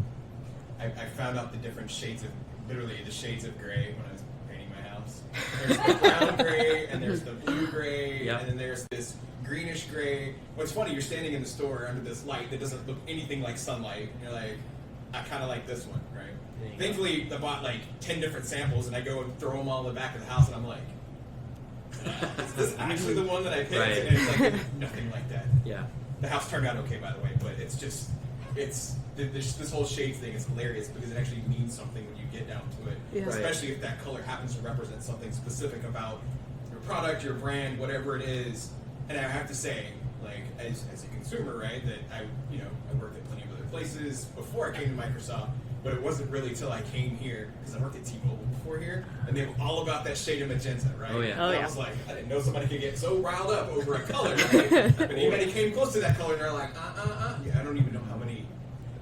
I found out the different shades of, literally the shades of gray when I was painting my house. There's the brown gray, and there's the blue gray, Yep. and then there's this greenish gray. What's funny, you're standing in the store under this light that doesn't look anything like sunlight, and you're like, I kind of like this one, right? There you go. Thankfully, I bought like 10 different samples, and I go and throw them all in the back of the house, and I'm like, is this actually the one that I picked? Right. And it's like, nothing like that. Yeah. The house turned out okay, by the way, but it's just, this whole shades thing is hilarious because it actually means something when you get down to it. Yeah. Right. Especially if that color happens to represent something specific about your product, your brand, whatever it is. And I have to say, like, as a consumer, right, that I worked at plenty of other places before I came to Microsoft, but it wasn't really till I came here, because I worked at T-Mobile before here, and they were all about that shade of magenta, right? Oh, yeah. And Oh, I yeah. was like, I didn't know somebody could get so riled up over a color, right? But anybody came close to that color, and they're like, Yeah, I don't even know how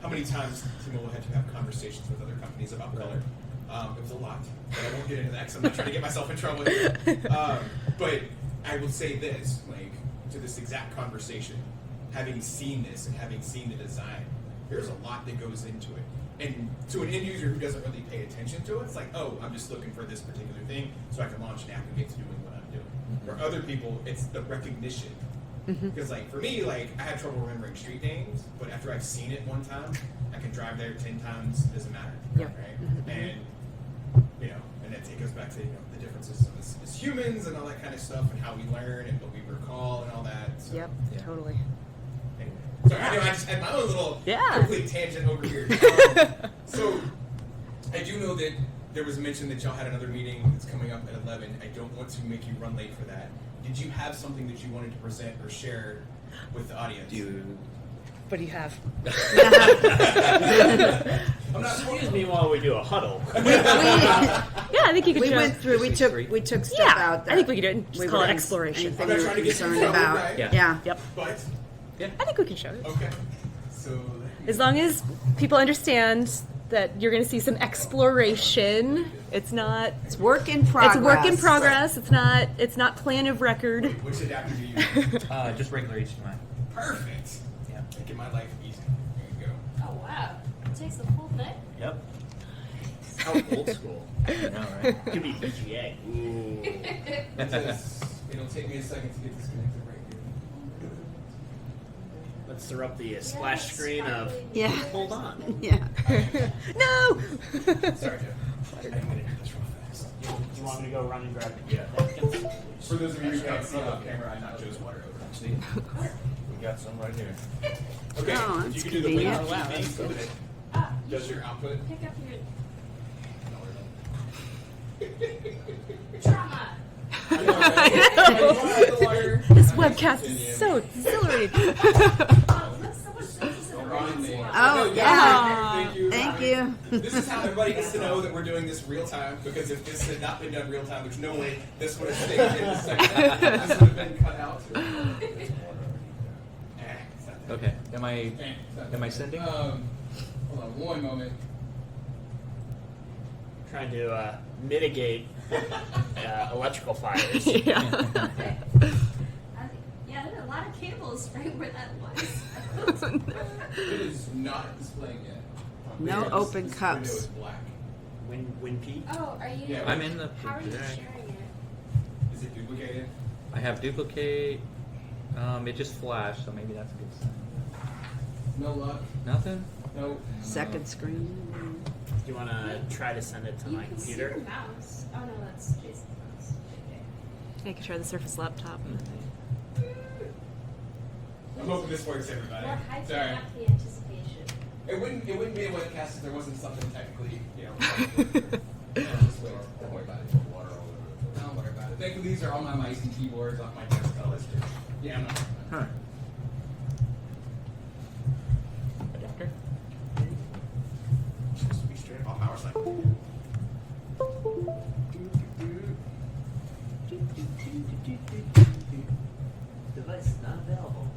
many times T-Mobile had to have conversations with other companies about color. It was a lot, but I won't get into that because I'm not trying to get myself in trouble here. But I will say this, like, to this exact conversation, having seen this and having seen the design, there's a lot that goes into it. And to an end user who doesn't really pay attention to it, it's like, oh, I'm just looking for this particular thing so I can launch an app and get to doing what I'm doing. For other people, it's the recognition. Because, like, for me, like, I have trouble remembering street names, but after I've seen it one time, I can drive there 10 times, it doesn't matter. Yeah. Right? And, and it goes back to, the differences as humans and all that kind of stuff and how we learn and what we recall and all that. So, Yep, Yeah. totally. Anyway. Sorry, I know I just had my own little Yeah. complete tangent over here. So, I do know that there was mention that y'all had another meeting that's coming up at 11. I don't want to make you run late for that. Did you have something that you wanted to present or share with the audience? What do you have? I'm not Excuse me while we do a huddle. Yeah, I think you could We show. went through. We took stuff Yeah, out. That I think we could do it. Just we call were it cons- exploration. Anything I'm not we were trying to get you in concerned trouble, about. right? Yeah. Yeah. Yep. But, I think we can show it. okay. So, As long as people understand that you're going to see some exploration. It's not. It's work in progress. It's work in progress. It's not. It's not plan of record. which adapter do you use? Just regular HDMI. Perfect. Yeah. Making my life easy. There you Oh wow. It takes the full thing? Yep. How old school. I know, right? Could be VGA. Ooh. go. It'll take me a second to get disconnected right here. Let's throw up the splash screen of Yeah. hold on. Yeah. No. Sorry, Jeff. I'm gonna do this real fast. You want me to go run and grab Yeah. napkins? For those of you who can't see on camera, I knocked Joe's water over. See, we got some right here. Okay, Oh, if you that's could do the convenient. Windows Oh, wow, thing that's so that it You does your output. pick up your trauma. This webcast is so exhilarating. Oh, look, someone says this in a on me. Oh, No, yeah. Thank you. Thank you. This is how everybody gets to know that we're doing this real time, because if this had not been done real time, there's no way this would have stayed in the segment. This would have been cut out. Okay. Am I sending? Hold on one moment. Trying to mitigate electrical fires. Yeah. Yeah, there are a lot of cables right where that was. It is not displaying yet. No This- open this cups. window is black. WinP. Oh, are you? Yeah, I'm in the How are you project. sharing it? Is it duplicated? I have duplicate. It just flashed, so maybe that's a good sign. No luck. Nothing. No. Second screen. Do you want to try to send it to You my can see computer? your mouse. Oh no, that's Jason's mouse. Okay. I can try the Surface laptop. I'm hoping this works, everybody. We're hyping Sorry. up the anticipation. It wouldn't be a webcast if there wasn't something technically, just wait. Don't worry about it. Don't worry about it. Thankfully, these are all my mice and keyboards off my desktop. Yeah, I'm not. Huh. Adapter. Supposed to be straight up on power cycle. Device not available.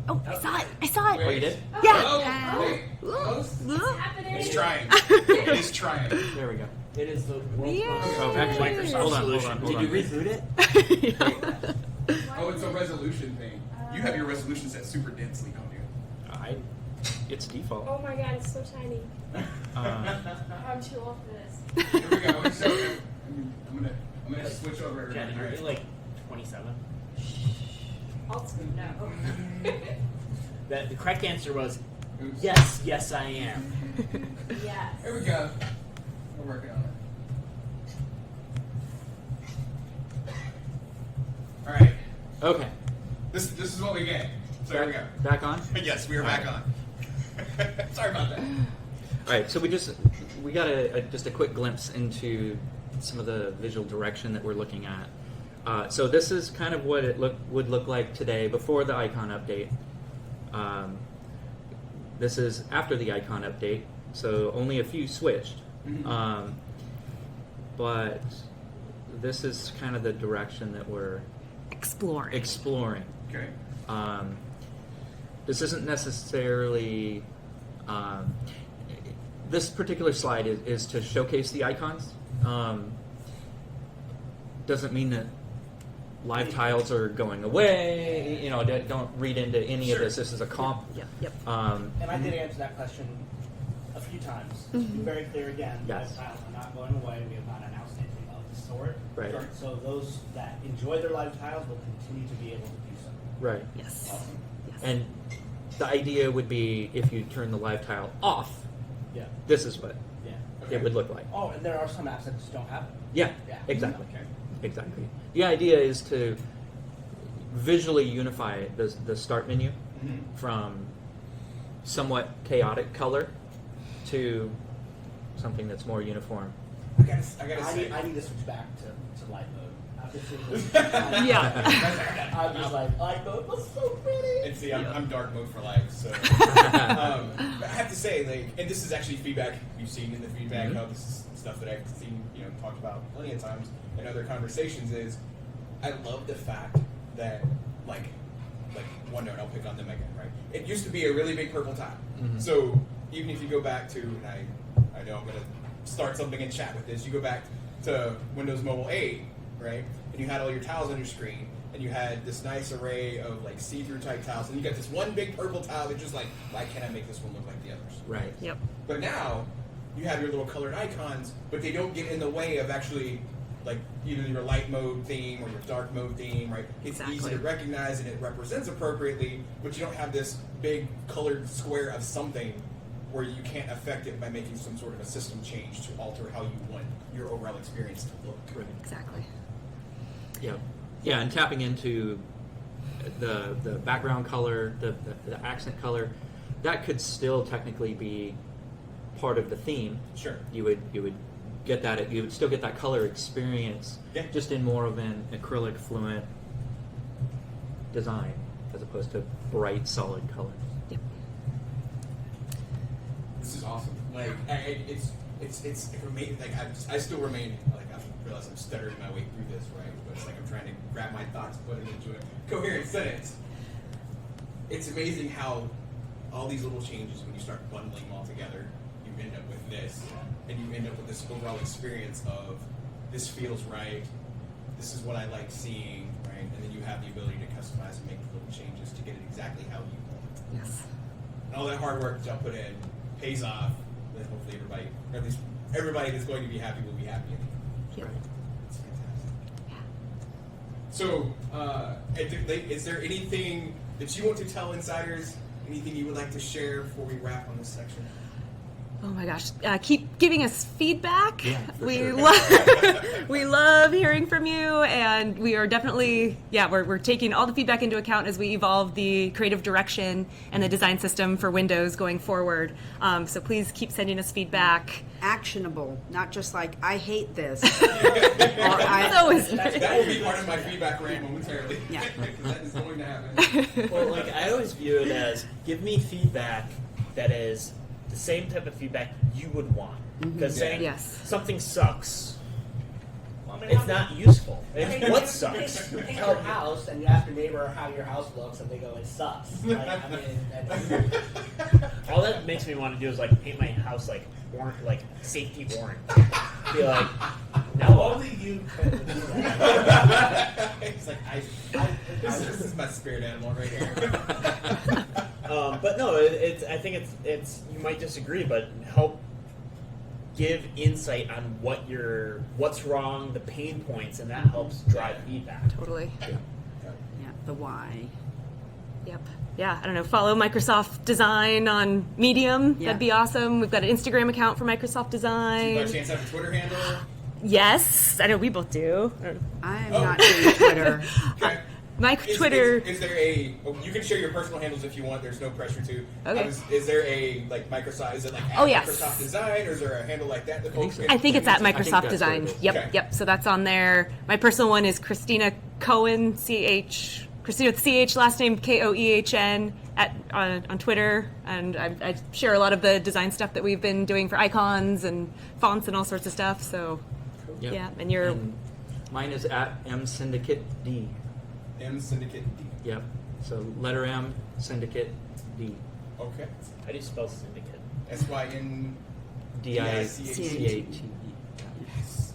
Oh, I saw it! I saw it! Oh, you did? Yeah. Oh, wait. Almost? What's happening? It's trying. It is trying. There we go. It is the world's Yeah. most. Oh, actually, Microsoft hold on, solution. hold on. Did you reboot it? Oh, it's a resolution thing. You have your resolution set super densely, don't you? It's default. Oh my god, it's so tiny. I'm too old for this. Here we go. So, I'm gonna switch over. Jen, are you like 27? Alt no. The correct answer was Oops. yes, I am. Yes. Here we go. We're working on it. All right. Okay. This is what we get. So here we go. Back on? Yes, we are back on. Sorry about that. All right, so we got just a quick glimpse into some of the visual direction that we're looking at. So this is kind of what it would look like today before the icon update. This is after the icon update, so only a few switched. Mhm. But this is kind of the direction that we're exploring. Okay. This isn't necessarily. This particular slide is to showcase the icons. Doesn't mean that live tiles are going away. Don't read into any of this. This is a comp. Yep. And I did answer that question a few times. To be very clear again, Yes. live tiles are not going away. We have not announced anything of the sort. Right. So those that enjoy their live tiles will continue to be able to do so. Right. Yes. Awesome. Yes. And the idea would be if you turn the live tile off, Yeah. this is what Yeah. it would look like. Oh, and there are some apps that just don't have it. Yeah, Yeah. exactly. Okay. Exactly. The idea is to visually unify the start menu Mhm. from somewhat chaotic color to something that's more uniform. I gotta say. I need to switch back to light mode. After seeing this, Yeah. I'm just like, light mode was so pretty. And see, I'm dark mode for life, so. But I have to say, and this is actually feedback you've seen in the feedback hub. This is stuff that I've seen, talked about plenty of times in other conversations. Is I love the fact that, like OneNote, I'll pick on them again, right? It used to be a really big purple tile. Mhm. So even if you go back to, and I know I'm gonna start something in chat with this. You go back to Windows Mobile 8, right? And you had all your tiles on your screen, and you had this nice array of see-through type tiles, and you got this one big purple tile that's just why can't I make this one look like the others? Right. Yep. But now you have your little colored icons, but they don't get in the way of actually either your light mode theme or your dark mode theme, right? It's easy Exactly. to recognize and it represents appropriately, but you don't have this big colored square of something where you can't affect it by making some sort of a system change to alter how you want your overall experience to look. Right. Exactly. Yeah. Yeah, and tapping into the background color, the accent color, that could still technically be part of the theme. Sure. You would get that. You would still get that color experience, Yeah. just in more of an acrylic fluent design, as opposed to bright, solid colors. This is awesome. Like, it's amazing. Like, I still remain, like, I realize I'm stuttering my way through this, right? But it's like I'm trying to grab my thoughts, put them into a coherent sentence. It's amazing how all these little changes, when you start bundling them all together, you end up with this, and you end up with this overall experience of this feels right, this is what I like seeing, right? And then you have the ability to customize and make the little changes to get it exactly how you want it. Yes. And all that hard work that y'all put in pays off, then hopefully everybody, or at least everybody that's going to be happy will be happy. Yeah. It's fantastic. So, is there anything that you want to tell insiders? Anything you would like to share before we wrap on this section? Oh my gosh! Keep giving us feedback. Yeah, for we sure. we love hearing from you, and we are definitely we're taking all the feedback into account as we evolve the creative direction and the design system for Windows going forward. So please keep sending us feedback. Actionable, not just like, I hate this. It's always That will be part of my feedback rant momentarily. Yeah. Because that is going to happen. Well, like I always view it as give me feedback that is the same type of feedback you would want. Because saying Yes. something sucks, Well, I mean, it's not useful. I mean, It's what sucks. You paint your house and you ask your neighbor how your house looks, and they go, "It sucks." Like, I mean, that's, All that makes me want to do is like paint my house like orange, like safety orange. Be like, no, only you can do that. It's like, this is my spirit animal right here. but no, I think it's you might disagree, but help give insight on what's wrong, the pain points, and that helps drive feedback. totally. Yeah, the why. Yep. Yeah, I don't know. Follow Microsoft Design on Medium. Yeah. That'd be awesome. We've got an Instagram account for Microsoft You Design. got a chance to have a Twitter handle? Yes, I know we both do. I'm Oh. not doing Twitter. Okay. My Twitter. Is there a? You can share your personal handles if you want. There's no pressure to. Okay. Is there a like Microsoft? Is it like at Oh, yes. Microsoft Design, or is there a handle like that? I think it's at Microsoft that's Design. what it is. Yep, Okay. yep. So that's on there. My personal one is Christina Cohen, Christina with CH, last name Koehn on Twitter, and I share a lot of the design stuff that we've been doing for icons and fonts and all sorts of stuff. So Yep. yeah, and you're Mine is at M Syndicate D. M Syndicate D. Yep. So letter M, Syndicate D. Okay. How do you spell syndicate? SYN. DICATE. Yes.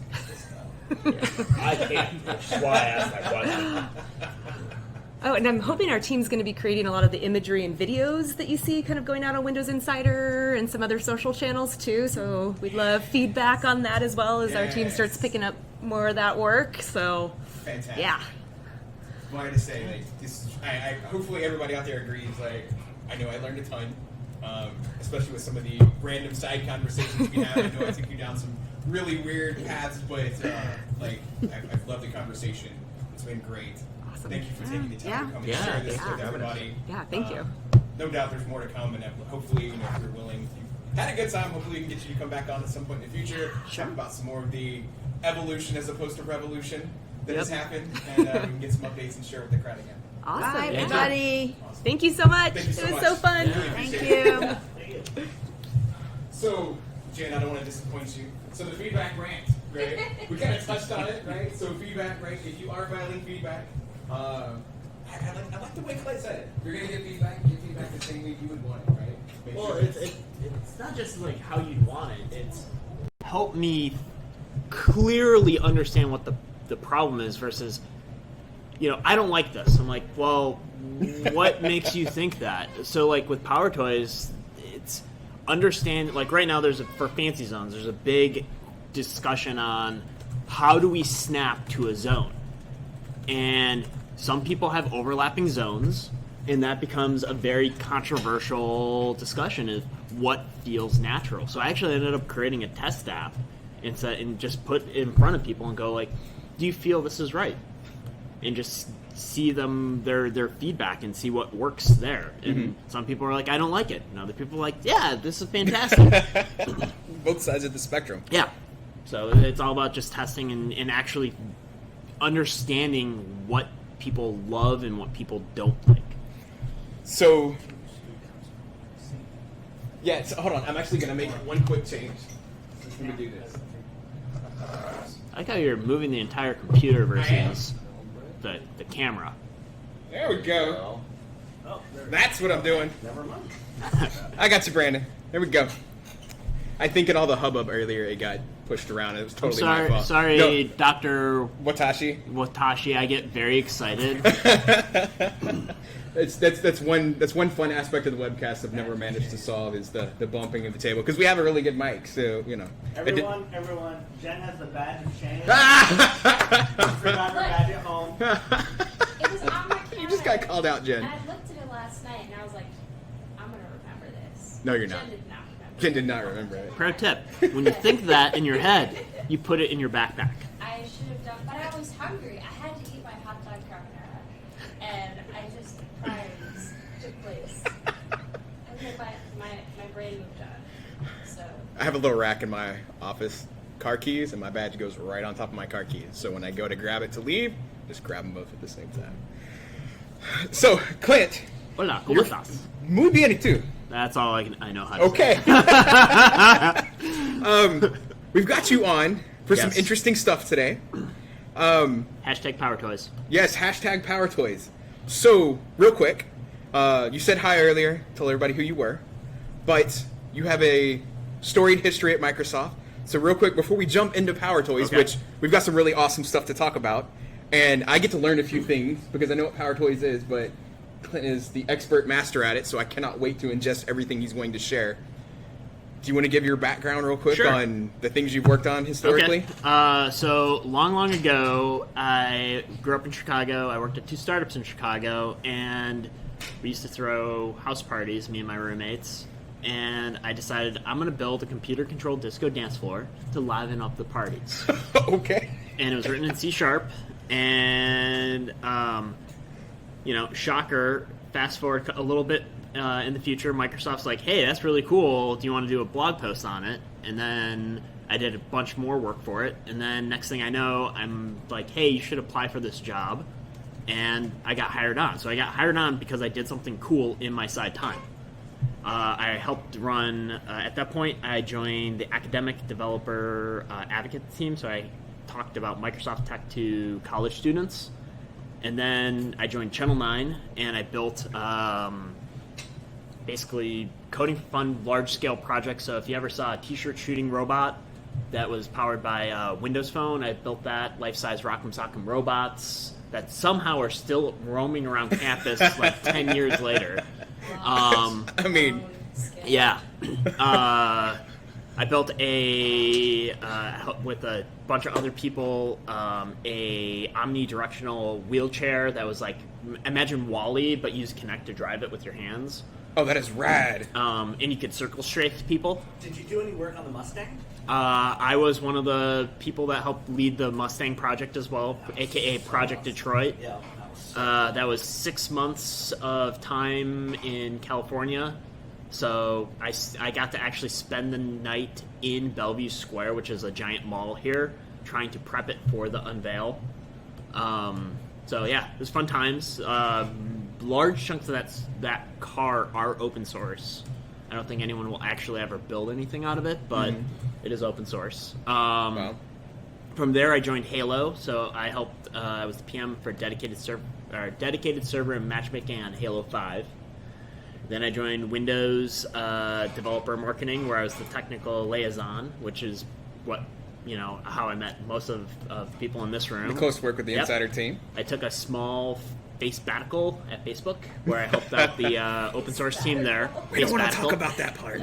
I can't, which is why I asked that question. Oh, and I'm hoping our team's going to be creating a lot of the imagery and videos that you see kind of going out on Windows Insider and some other social channels too. So we'd love feedback on that as well as our team starts Yes. picking up more of that work. So Fantastic. yeah. Wanted to say, like, this. I hopefully everybody out there agrees. Like, I know I learned a ton, especially with some of the random side conversations we had. I know I took you down some really weird paths, but like, I've loved the conversation. It's been great. Awesome. Thank you for taking the time Yeah. to come and Yeah, share this thanks with for having us. everybody. Yeah, thank you. No doubt there's more to come, and hopefully, if you're willing, if you had a good time, hopefully we can get you to come back on at some point in the future. Sure. Talk about some more of the evolution as opposed to revolution that has Yep. happened, and we can get some updates and share with the crowd again. Awesome. Bye, Yeah. everybody. Awesome. Thank you so much. Thank you so it was much. so fun. Really Thank appreciate it. you. So, Jen, I don't want to disappoint you. So the feedback rant, right? We kind of touched on it, right? So feedback, right? If you are filing feedback, I like the way Clay said it. You're going to get feedback the same way you would want it, right? Make Well, sure it's not just like how you want it. It's help me clearly understand what the problem is versus, I don't like this. I'm like, well, what makes you think that? So like with PowerToys, it's understand, like right now for fancy zones, there's a big discussion on how do we snap to a zone. And some people have overlapping zones, and that becomes a very controversial discussion of what feels natural. So I actually ended up creating a test app and just put it in front of people and go like, do you feel this is right? And just see their feedback and see what works there. And some people are like, I don't like it. And other people are like, yeah, this is fantastic. both sides of the spectrum. Yeah. So it's all about just testing and actually understanding what people love and what people don't like. So, yeah, so hold on. I'm actually going to make one quick change. Let me do this. I like how you're moving the entire computer versus the camera. There we go. Oh, there That's what I'm doing. Never mind. I got you, Brandon. There we go. I think in all the hubbub earlier, it got pushed around. It was I'm totally my fault. sorry, No, Dr. Watashi. Watashi. I get very excited. That's one fun aspect of the webcast I've never managed to solve is the bumping of the table because we have a really good mic, so you know. Everyone, Jen has the badge of shame. Forgot her badge at home. It was on my camera. You just got called out, Jen. And I looked at it last night, and I was like, I'm gonna remember this. No, you're not. Jen did not remember. Jen did not remember it. Pro tip: when you think that in your head, you put it in your backpack. I should have done, but I was hungry. I had to eat my hot dog carbonara, and priorities took place. I think my brain moved on. So I have a little rack in my office, car keys, and my badge goes right on top of my car keys. So when I go to grab it to leave, just grab them both at the same time. So, Clint, Hola, ¿cómo estás? muy bien y tú? That's all I know how to Okay. say. We've got you on for some Yes. interesting stuff today. Hashtag PowerToys. Yes, hashtag PowerToys. So, real quick, you said hi earlier, told everybody who you were, but you have a storied history at Microsoft. So real quick, before we jump into PowerToys, Okay. which we've got some really awesome stuff to talk about, and I get to learn a few things because I know what PowerToys is, but Clint is the expert master at it, so I cannot wait to ingest everything he's going to share. Do you want to give your background real quick Sure. on the things you've worked on historically? Okay. So long ago, I grew up in Chicago. I worked at 2 startups in Chicago, and we used to throw house parties, me and my roommates. And I decided I'm going to build a computer-controlled disco dance floor to liven up the parties. Okay. And it was written in C#. And, shocker, fast forward a little bit in the future, Microsoft's like, hey, that's really cool. Do you want to do a blog post on it? And then I did a bunch more work for it. And then next thing I know, I'm like, hey, you should apply for this job. And I got hired on. So I got hired on because I did something cool in my side time. I helped run, at that point, I joined the academic developer advocate team. So I talked about Microsoft Tech to college students. And then I joined Channel 9, and I built basically coding for fun, large-scale projects. So if you ever saw a t-shirt shooting robot that was powered by Windows Phone, I built that, life-size Rock'em Sock'em robots that somehow are still roaming around campus like 10 years later. I mean, Yeah. I built with a bunch of other people, a omnidirectional wheelchair that was like, imagine WALL-E, but use Kinect to drive it with your hands. oh, that is rad. And you could circle strafe people. Did you do any work on the Mustang? I was one of the people that helped lead the Mustang project as well, aka Project Detroit. Yeah, that was. That was 6 months of time in California. So I got to actually spend the night in Bellevue Square, which is a giant mall here, trying to prep it for the unveil. So yeah, it was fun times. Large chunks of that car are open source. I don't think anyone will actually ever build anything out of it, but it is open source. Wow. From there, I joined Halo, so I helped. I was the PM for dedicated server and matchmaking on Halo 5. Then I joined Windows developer marketing, where I was the technical liaison, which is how I met most of the people in this room. The close work with the Yep. Insider team. I took a small face sabbatical at Facebook, where I helped out the open source team there. We don't Face want to sabbatical. talk about that part.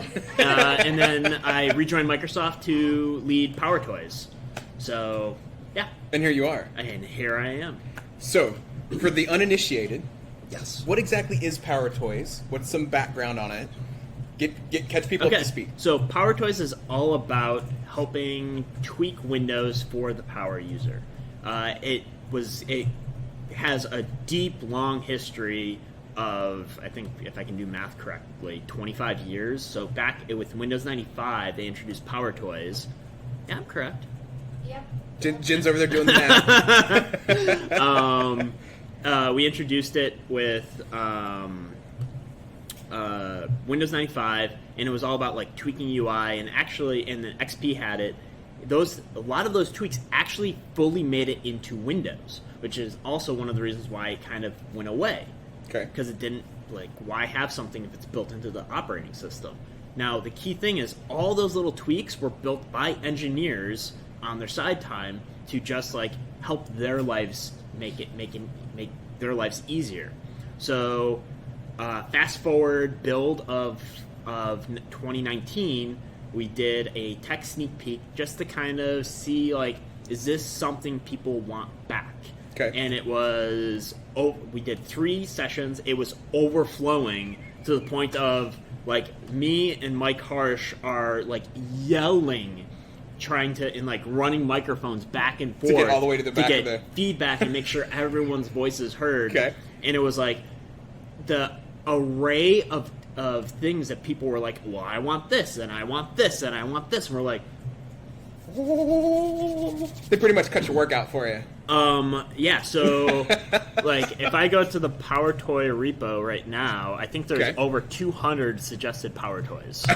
And then I rejoined Microsoft to lead PowerToys. So, yeah, And here you are. and here I am. So, for the uninitiated, Yes. what exactly is PowerToys? What's some background on it? Catch people up to speed. So PowerToys is all about helping tweak Windows for the power user. It has a deep, long history of, I think, if I can do math correctly, 25 years. So back with Windows 95, they introduced PowerToys. Yeah, I'm correct. Yep. Jen's over there doing the math. We introduced it with Windows 95, and it was all about like tweaking UI. And actually, and the XP had it. A lot of those tweaks actually fully made it into Windows, which is also one of the reasons why it kind of went away. Okay. Because it didn't, like, why have something if it's built into the operating system? Now, the key thing is all those little tweaks were built by engineers on their side time to just, like, help their lives make their lives easier. So, fast forward build of 2019, we did a tech sneak peek just to kind of see, like, is this something people want back? Okay. And it was, we did 3 sessions. It was overflowing to the point of, like, me and Mike Harsh are, like, yelling, trying to, and, like, running microphones back and forth. To get all the way to the back get of the... feedback and make sure everyone's voice is heard. Okay. And it was, like, the array of things that people were like, well, I want this, and I want this, and I want this. And we're like... They pretty much cut your workout for you. Yeah, so, like, if I go to the PowerToy repo right now, I think there's over 200 suggested PowerToys.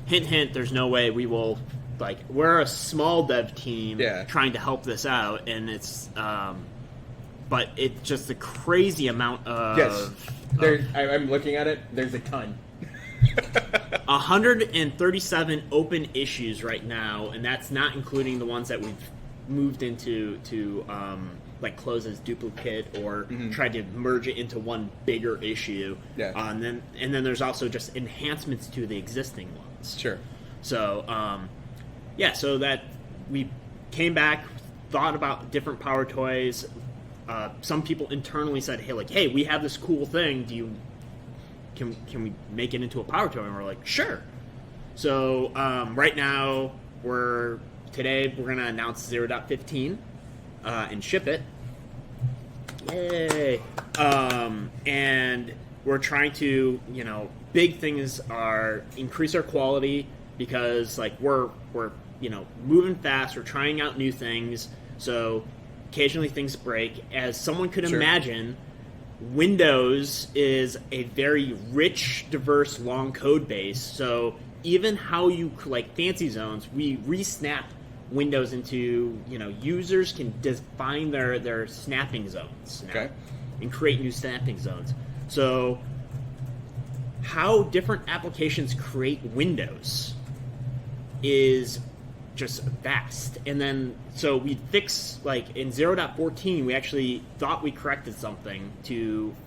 Hint, hint, there's no way we will, like, we're a small dev team trying to help this out, and it's, but it's just a crazy amount of... Yes, I'm looking at it, there's a ton. 137 open issues right now, and that's not including the ones that we've moved into like close as duplicate or tried to merge it into one bigger issue. Yeah. And then there's also just enhancements to the existing ones. Sure. So so that we came back, thought about different Power Toys. Some people internally said, hey, we have this cool thing. Can we make it into a Power Toy? And we're like, sure. So right now, today we're going to announce 0.15 and ship it. Yay! And we're trying to, big things are increase our quality because, like, we're moving fast. We're trying out new things. So occasionally things break. As someone could imagine, Windows is a very rich, diverse, long code base. So even how you, like, fancy zones, we re-snap Windows into, users can define their snapping zones now and create new snapping zones. So how different applications create windows is just vast. And then, so we fix, like, in 0.14, we actually thought we corrected something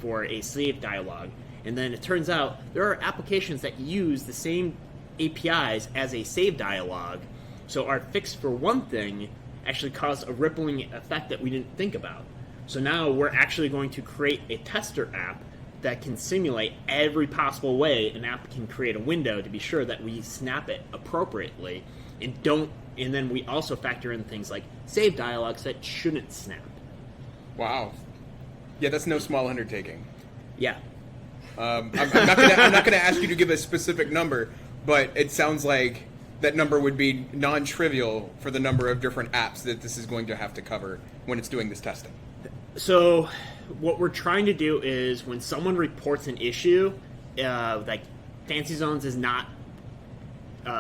for a save dialog. And then it turns out there are applications that use the same APIs as a save dialog. So our fix for one thing actually caused a rippling effect that we didn't think about. So now we're actually going to create a tester app that can simulate every possible way an app can create a window to be sure that we snap it appropriately and then we also factor in things like save dialogues that shouldn't snap. Wow. Yeah, that's no small undertaking. Yeah. I'm not gonna ask you to give a specific number, but it sounds like that number would be non-trivial for the number of different apps that this is going to have to cover when it's doing this testing. So what we're trying to do is when someone reports an issue, like Fancy Zones is not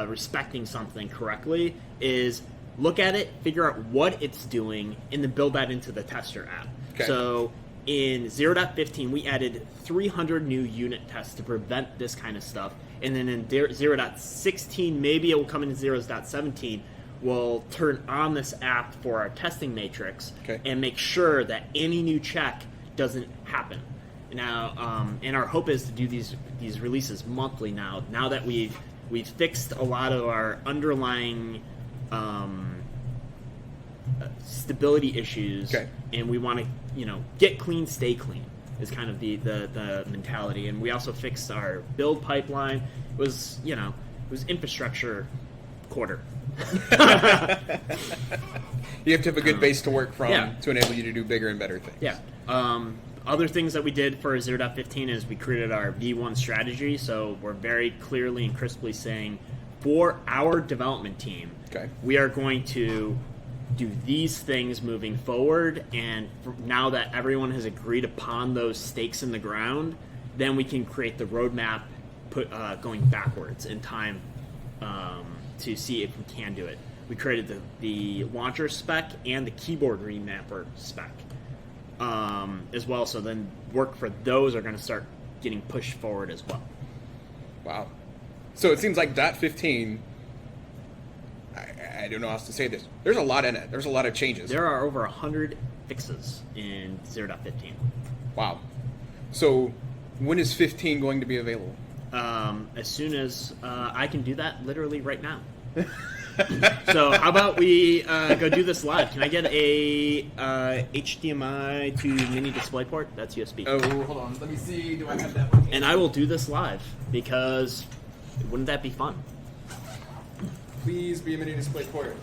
respecting something correctly, is look at it, figure out what it's doing, and then build that into the tester app. Okay. So in 0.15, we added 300 new unit tests to prevent this kind of stuff. And then in 0.16, maybe it will come in 0.17, we'll turn on this app for our testing matrix and make sure that any new check doesn't happen. Now, and our hope is to do these releases monthly now that we've fixed a lot of our underlying stability issues, and we want to, get clean, stay clean is kind of the mentality. And we also fixed our build pipeline. It was infrastructure quarter. You have to have a good base to work from to enable you to do bigger and better things. Yeah. Other things that we did for 0.15 is we created our V1 strategy. So we're very clearly and crisply saying, for our development team, we are going to do these things moving forward. And now that everyone has agreed upon those stakes in the ground, then we can create the roadmap going backwards in time to see if we can do it. We created the launcher spec and the keyboard remapper spec as well, so then work for those are going to start getting pushed forward as well. Wow. So it seems like .15, I don't know how else to say this. There's a lot in it. There's a lot of changes. There are over 100 fixes in 0.15. Wow. So when is 15 going to be available? As soon as I can do that literally right now. So how about we go do this live? Can I get a HDMI to mini DisplayPort? That's USB. Oh, hold on. Let me see. Do I have that one? And I will do this live because wouldn't that be fun? Please be a mini DisplayPort.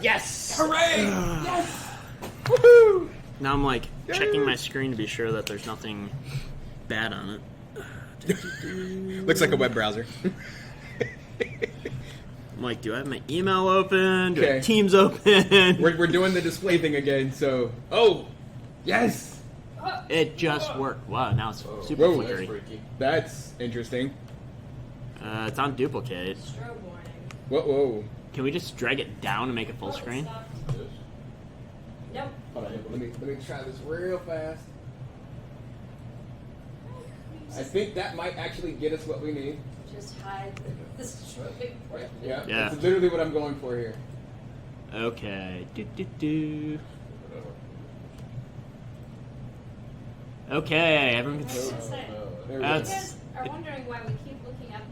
Yes! Hooray! Yes! Woohoo! Now I'm like checking my screen to be sure that there's nothing bad on it. Looks like a web browser. I'm like, do I have my email open? Do I Okay. have Teams open? We're doing the display thing again, so... Oh! Yes! It just worked. Wow, now it's super Whoa, flickery. That's interesting. It's on duplicate. Strobe warning. Whoa. Can we just drag it down and make it full Oh, it screen? stopped. Nope. Hold on, let me try this real fast. I think that might actually get us what we need. Just hide the strobing port. Yeah, Yeah. That's literally what I'm going for here. Okay. Okay, everyone can I was gonna say, There we if you go. That's- guys are wondering why we keep looking up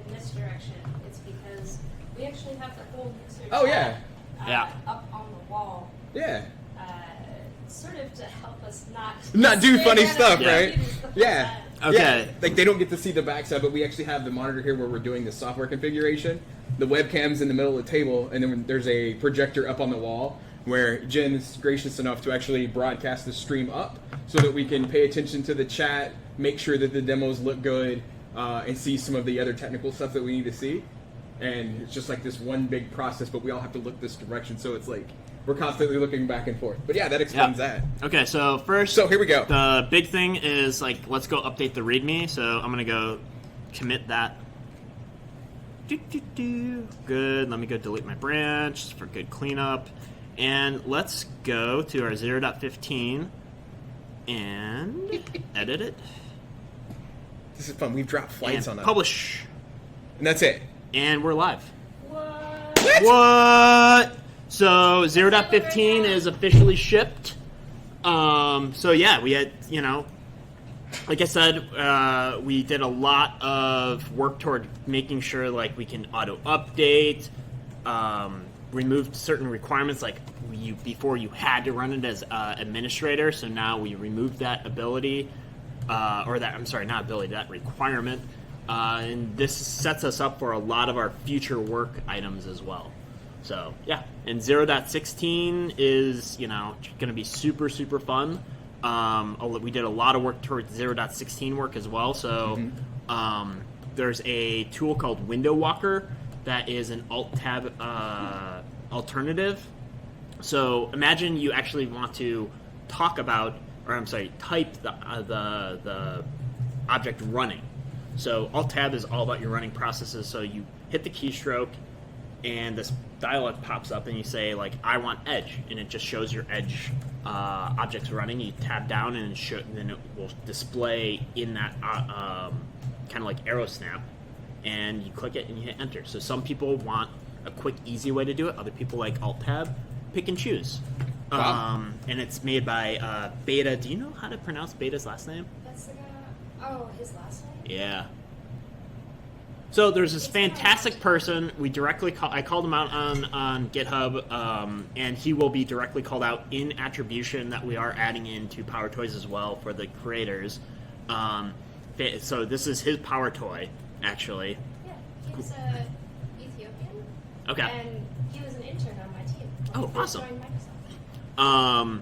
in this direction, it's because we actually have the whole mixer Oh, chat, Yeah. up on the wall, Yeah. sort of to help us not Do stare funny at our stuff, Yeah. right? computers the whole Yeah. time. Okay. Yeah, like they don't get to see the backside, but we actually have the monitor here where we're doing the software configuration. The webcam's in the middle of the table, and then there's a projector up on the wall where Jen is gracious enough to actually broadcast the stream up so that we can pay attention to the chat, make sure that the demos look good, and see some of the other technical stuff that we need to see. And it's just like this one big process, but we all have to look this direction, so it's like we're constantly looking back and forth. But yeah, that explains that. Okay, so first, So here we go. the big thing is like, let's go update the README. So I'm gonna go commit that. Good. Let me go delete my branch for good cleanup, and let's go to our 0.15 and edit it This is fun. We've dropped flights and on that. publish, And that's it. and we're live. What? What? So 0.15 is officially shipped. So yeah, we had, like I said, we did a lot of work toward making sure like we can auto update, removed certain requirements like before you had to run it as administrator. So now we removed that ability, that requirement. And this sets us up for a lot of our future work items as well. So yeah, and 0.16 is going to be super super fun. We did a lot of work towards 0.16 work as well. So there's a tool called Window Walker that is an Alt-Tab alternative. So imagine you actually want to type the object running. So Alt-Tab is all about your running processes. So you hit the keystroke, and this dialog pops up, and you say, like, I want Edge, and it just shows your Edge objects running. You tab down, and then it will display in that kind of like arrow snap, and you click it, and you hit Enter. So some people want a quick, easy way to do it. Other people like Alt-Tab. Pick and choose. Wow. And it's made by Beta. Do you know how to pronounce Beta's last name? That's the guy. Oh, his last name? Yeah. So there's this fantastic person. I called him out on GitHub, and he will be directly called out in attribution that we are adding into PowerToys as well for the creators. So this is his PowerToy, actually. Yeah, he's Ethiopian. Okay. And he was an intern on my team. when Oh, I first awesome. joined Microsoft.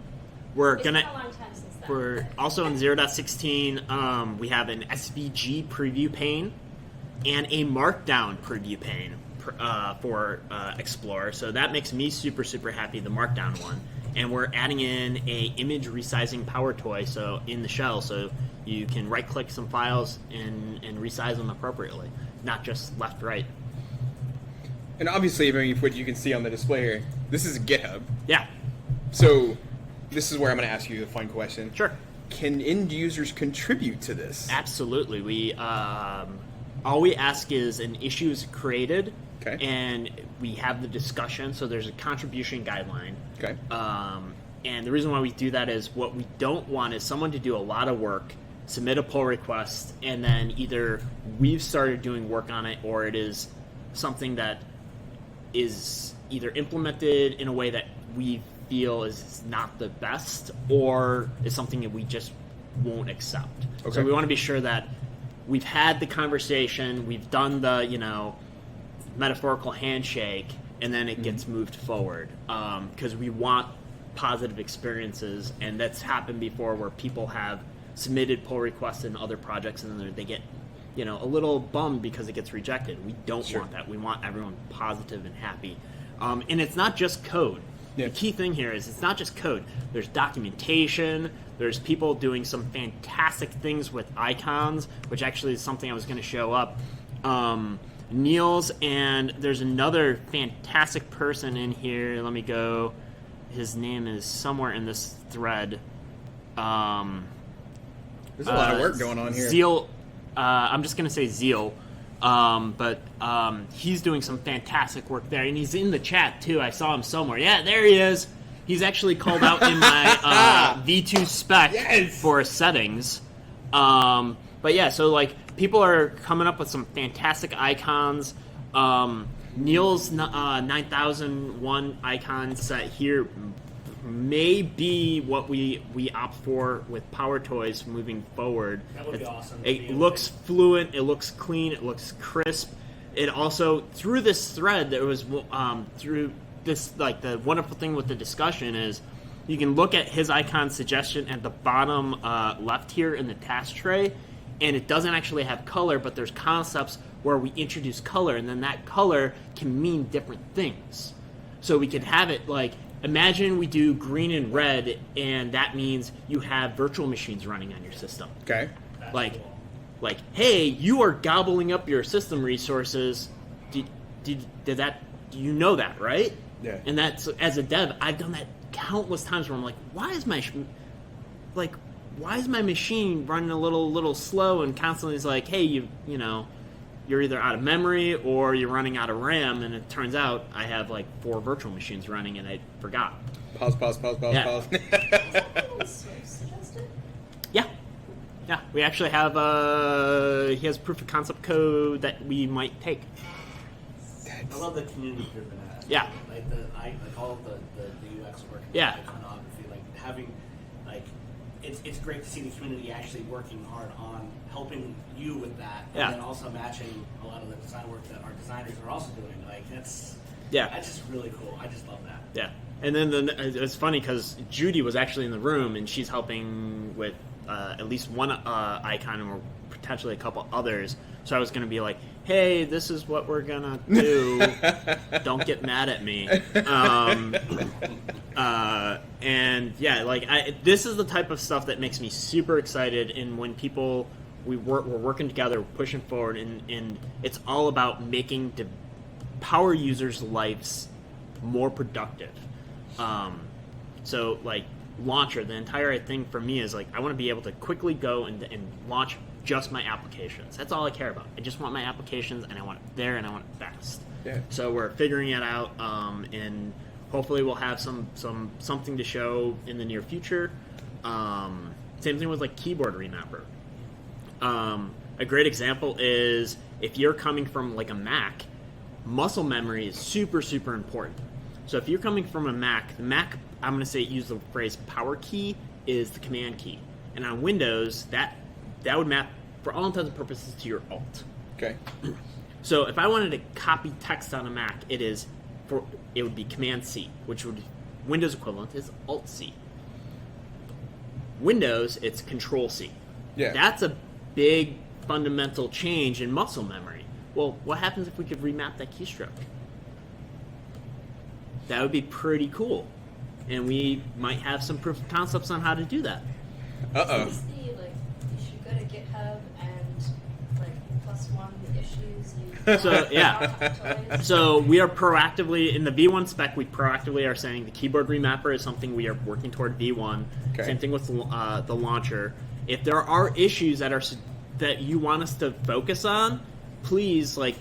We're It's gonna. been a long time since then. We're also in 0.16. We have an SVG preview pane and a Markdown preview pane for Explorer. So that makes me super, super happy, the Markdown one. and we're adding in a image resizing power toy so in the shell, so you can right click some files and resize them appropriately, not just left right. And obviously, I mean, what you can see on the display here, this is GitHub. Yeah, So this is where I'm going to ask you the fun question. sure. Can end users contribute to this? Absolutely. We all we ask is an issue is created, Okay. and we have the discussion. So there's a contribution guideline. Okay. And the reason why we do that is what we don't want is someone to do a lot of work, submit a pull request, and then either we've started doing work on it or it is something that is either implemented in a way that we feel is not the best or is something that we just won't accept. Okay. So we want to be sure that we've had the conversation, we've done the, metaphorical handshake, and then it gets moved forward. Because we want positive experiences, and that's happened before where people have submitted pull requests in other projects and then they get a little bummed because it gets rejected. We don't Sure. want that. We want everyone positive and happy. And it's not just code. Yeah. The key thing here is it's not just code. There's documentation. There's people doing some fantastic things with icons, which actually is something I was going to show up. Niels, and there's another fantastic person in here. Let me go. His name is somewhere in this thread. There's a lot of work going on here. Zeal. I'm just going to say Zeal. But he's doing some fantastic work there, and he's in the chat too. I saw him somewhere. Yeah, there he is. He's actually called out in my V2 spec Yes! for settings. But yeah, so like people are coming up with some fantastic icons. Neil's 9001 icon set here may be what we opt for with PowerToys moving forward. That would be awesome. It looks fluent, it looks clean, it looks crisp. It also, through this thread, there was through this, like, the wonderful thing with the discussion is you can look at his icon suggestion at the bottom left here in the task tray, and it doesn't actually have color, but there's concepts where we introduce color, and then that color can mean different things. So we could have it like, imagine we do green and red, and that means you have virtual machines running on your system. Okay. That's Like, cool. like, hey, you are gobbling up your system resources. Do you know that, right? Yeah. And that's, as a dev, I've done that countless times where I'm like, why is my machine running a little slow, and constantly is like, hey, you're either out of memory or you're running out of RAM, and it turns out I have like 4 virtual machines running and I forgot. Pause. Yeah. Suggested? Yeah, we actually have he has proof of concept code that we might take. I love the community driven aspect. Yeah. Like all of the UX work. Yeah. Iconography, like having, like, it's great to see the community actually working hard on helping you with that, Yeah. and then also matching a lot of the design work that our designers are also doing. Like that's just really cool. I just love that. Yeah, and then it's funny because Judy was actually in the room and she's helping with at least one icon and potentially a couple others. So I was going to be like, hey, this is what we're going to do. Don't get mad at me. And yeah, like this is the type of stuff that makes me super excited. And when people, we're working together, we're pushing forward, and it's all about making power users' lives more productive. So like launcher, the entire thing for me is like I want to be able to quickly go and launch just my applications. That's all I care about. I just want my applications, and I want it there, and I want it fast. Yeah. So we're figuring it out, and hopefully we'll have something to show in the near future. Same thing with like keyboard remapper. A great example is if you're coming from like a Mac, muscle memory is super, super important. So if you're coming from a Mac, the Mac, I'm going to say use the phrase power key is the command key. And on Windows, that would map for all intents and purposes to your Alt. Okay. So if I wanted to copy text on a Mac, it would be Command C, which would Windows equivalent is Alt C. Windows, it's Control C. Yeah. That's a big fundamental change in muscle memory. Well, what happens if we could remap that keystroke? That would be pretty cool. and we might have some proof of concepts on how to do that. Uh-oh. Is the, like, you should go to GitHub and, like, +1 the issues you So, yeah. PowerToys. So we are proactively, in the V1 spec, we proactively are saying the keyboard remapper is something we are working toward V1. Okay. Same thing with the launcher. If there are issues that you want us to focus on, please, like,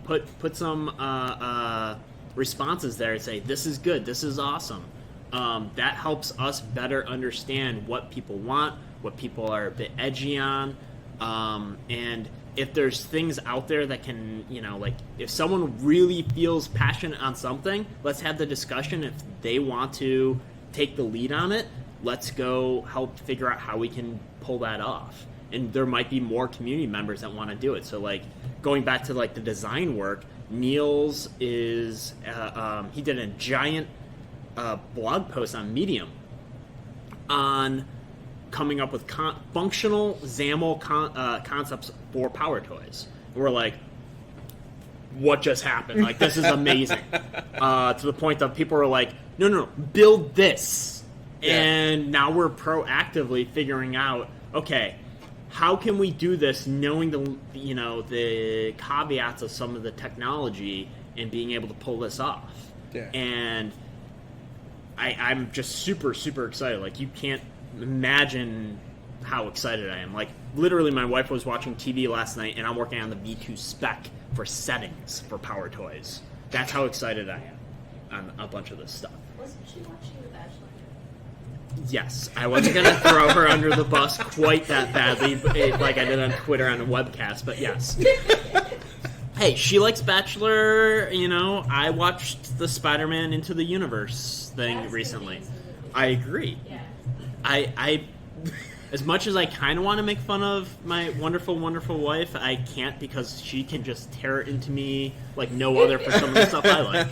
put some responses there and say, this is good, this is awesome. That helps us better understand what people want, what people are a bit edgy on, and if there's things out there that can, like, if someone really feels passionate on something, let's have the discussion. If they want to take the lead on it, let's go help figure out how we can pull that off. And there might be more community members that want to do it. So, like, going back to, like, the design work, Niels is, he did a giant blog post on Medium on coming up with functional XAML concepts for PowerToys. We're like, what just happened? Like, this is amazing. To the point that people were like, no, build this. Yeah. And now we're proactively figuring out, okay, how can we do this knowing the caveats of some of the technology and being able to pull this off? Yeah. And I'm just super, super excited. Like, you can't imagine how excited I am. Like, literally, my wife was watching TV last night, and I'm working on the V2 spec for settings for PowerToys. That's how excited I am on a bunch of this stuff. Wasn't she watching The Bachelor? Yes, I wasn't going to throw her under the bus quite that badly, like I did on Twitter on a webcast, but yes. Hey, she likes Bachelor, I watched the Spider-Man Into the Universe thing That's recently. amazing. I agree. Yeah. I as much as I kind of want to make fun of my wonderful, wonderful wife, I can't because she can just tear it into me like no other for some of the stuff I like.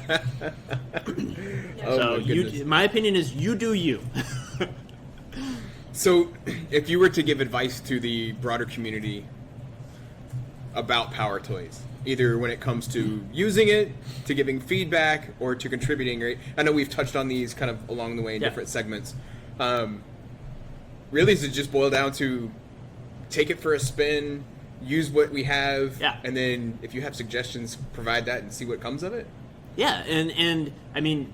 Oh, So my goodness. my opinion is you do you. So, if you were to give advice to the broader community about PowerToys, either when it comes to using it, to giving feedback, or to contributing, right? I know we've touched on these kind of along the way in Yeah. different segments. Really, does it just boil down to take it for a spin, use what we have, Yeah. and then if you have suggestions, provide that and see what comes of it? Yeah, and I mean,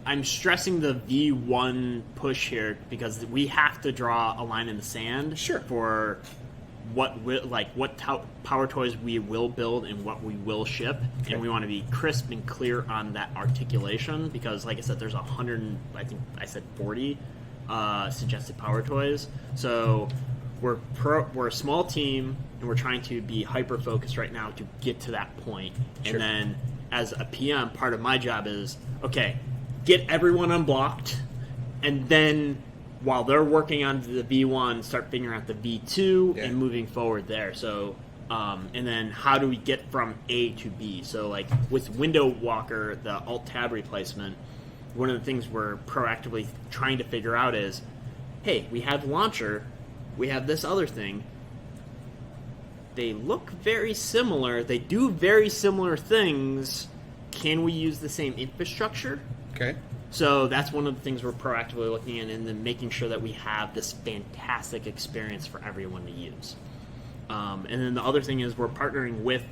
I'm stressing the V1 push here because we have to draw a line in the sand Sure. for what PowerToys we will build and what we will ship, and we want to be crisp and clear on that articulation because, like I said, there's 100, I think I said 40 suggested PowerToys. So we're a small team and we're trying to be hyper focused right now to get to that point. Sure. And then as a PM, part of my job is, okay, get everyone unblocked, and then while they're working on the V1, start figuring out the V2 Yeah. and moving forward there. So, and then how do we get from A to B? So, like with Window Walker, the Alt-Tab replacement, one of the things we're proactively trying to figure out is, hey, we have Launcher, we have this other thing. They look very similar. They do very similar things. Can we use the same infrastructure? Okay. So that's one of the things we're proactively looking at, and then making sure that we have this fantastic experience for everyone to use. And then the other thing is we're partnering with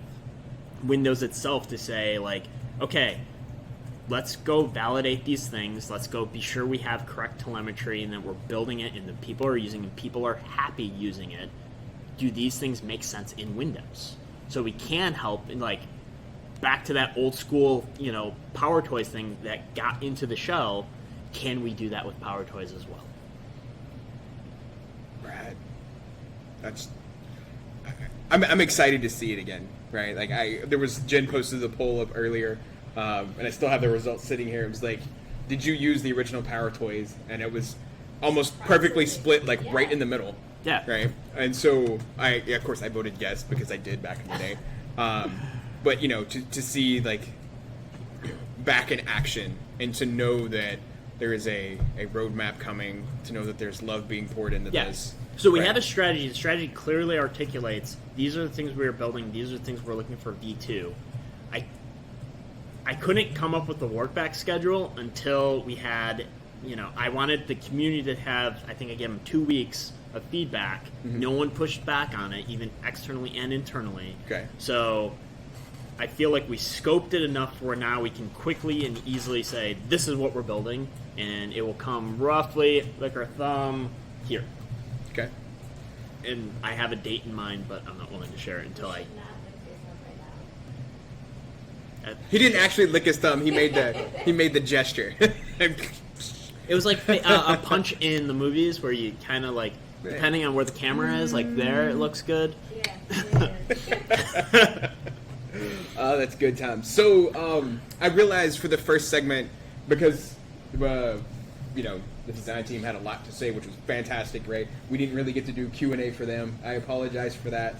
Windows itself to say, like, okay, let's go validate these things. Let's go be sure we have correct telemetry and that we're building it and the people are using it, people are happy using it. Do these things make sense in Windows? So we can help in, like, back to that old school, PowerToys thing that got into the shell. Can we do that with PowerToys as well? Brad, I'm excited to see it again, right? Like there was Jen posted the poll up earlier, and I still have the results sitting here. It was like, did you use the original PowerToys? And it was almost perfectly split, like right in the middle. Yeah. Right. And so of course I voted yes because I did back in the day. But to see like back in action and to know that there is a roadmap coming, to know that there's love being poured into this. So we Right. have a strategy. The strategy clearly articulates these are the things we are building. These are the things we're looking for V2. I couldn't come up with the workback schedule until we had, I wanted the community to have, I think I gave them 2 weeks of feedback. Mm-hmm. No one pushed back on it, even externally and internally. Okay. So I feel like we scoped it enough where now we can quickly and easily say, this is what we're building, and it will come roughly like our thumb here. Okay. And I have a date in mind, but I'm not willing to share it until I... He didn't actually lick his thumb. He made the gesture. It was like a punch in the movies where you kind of like, depending on where the camera is, like there it looks good. Yeah. Oh, that's good time. So I realized for the first segment, because the design team had a lot to say, which was fantastic, right? We didn't really get to do Q&A for them. I apologize for that.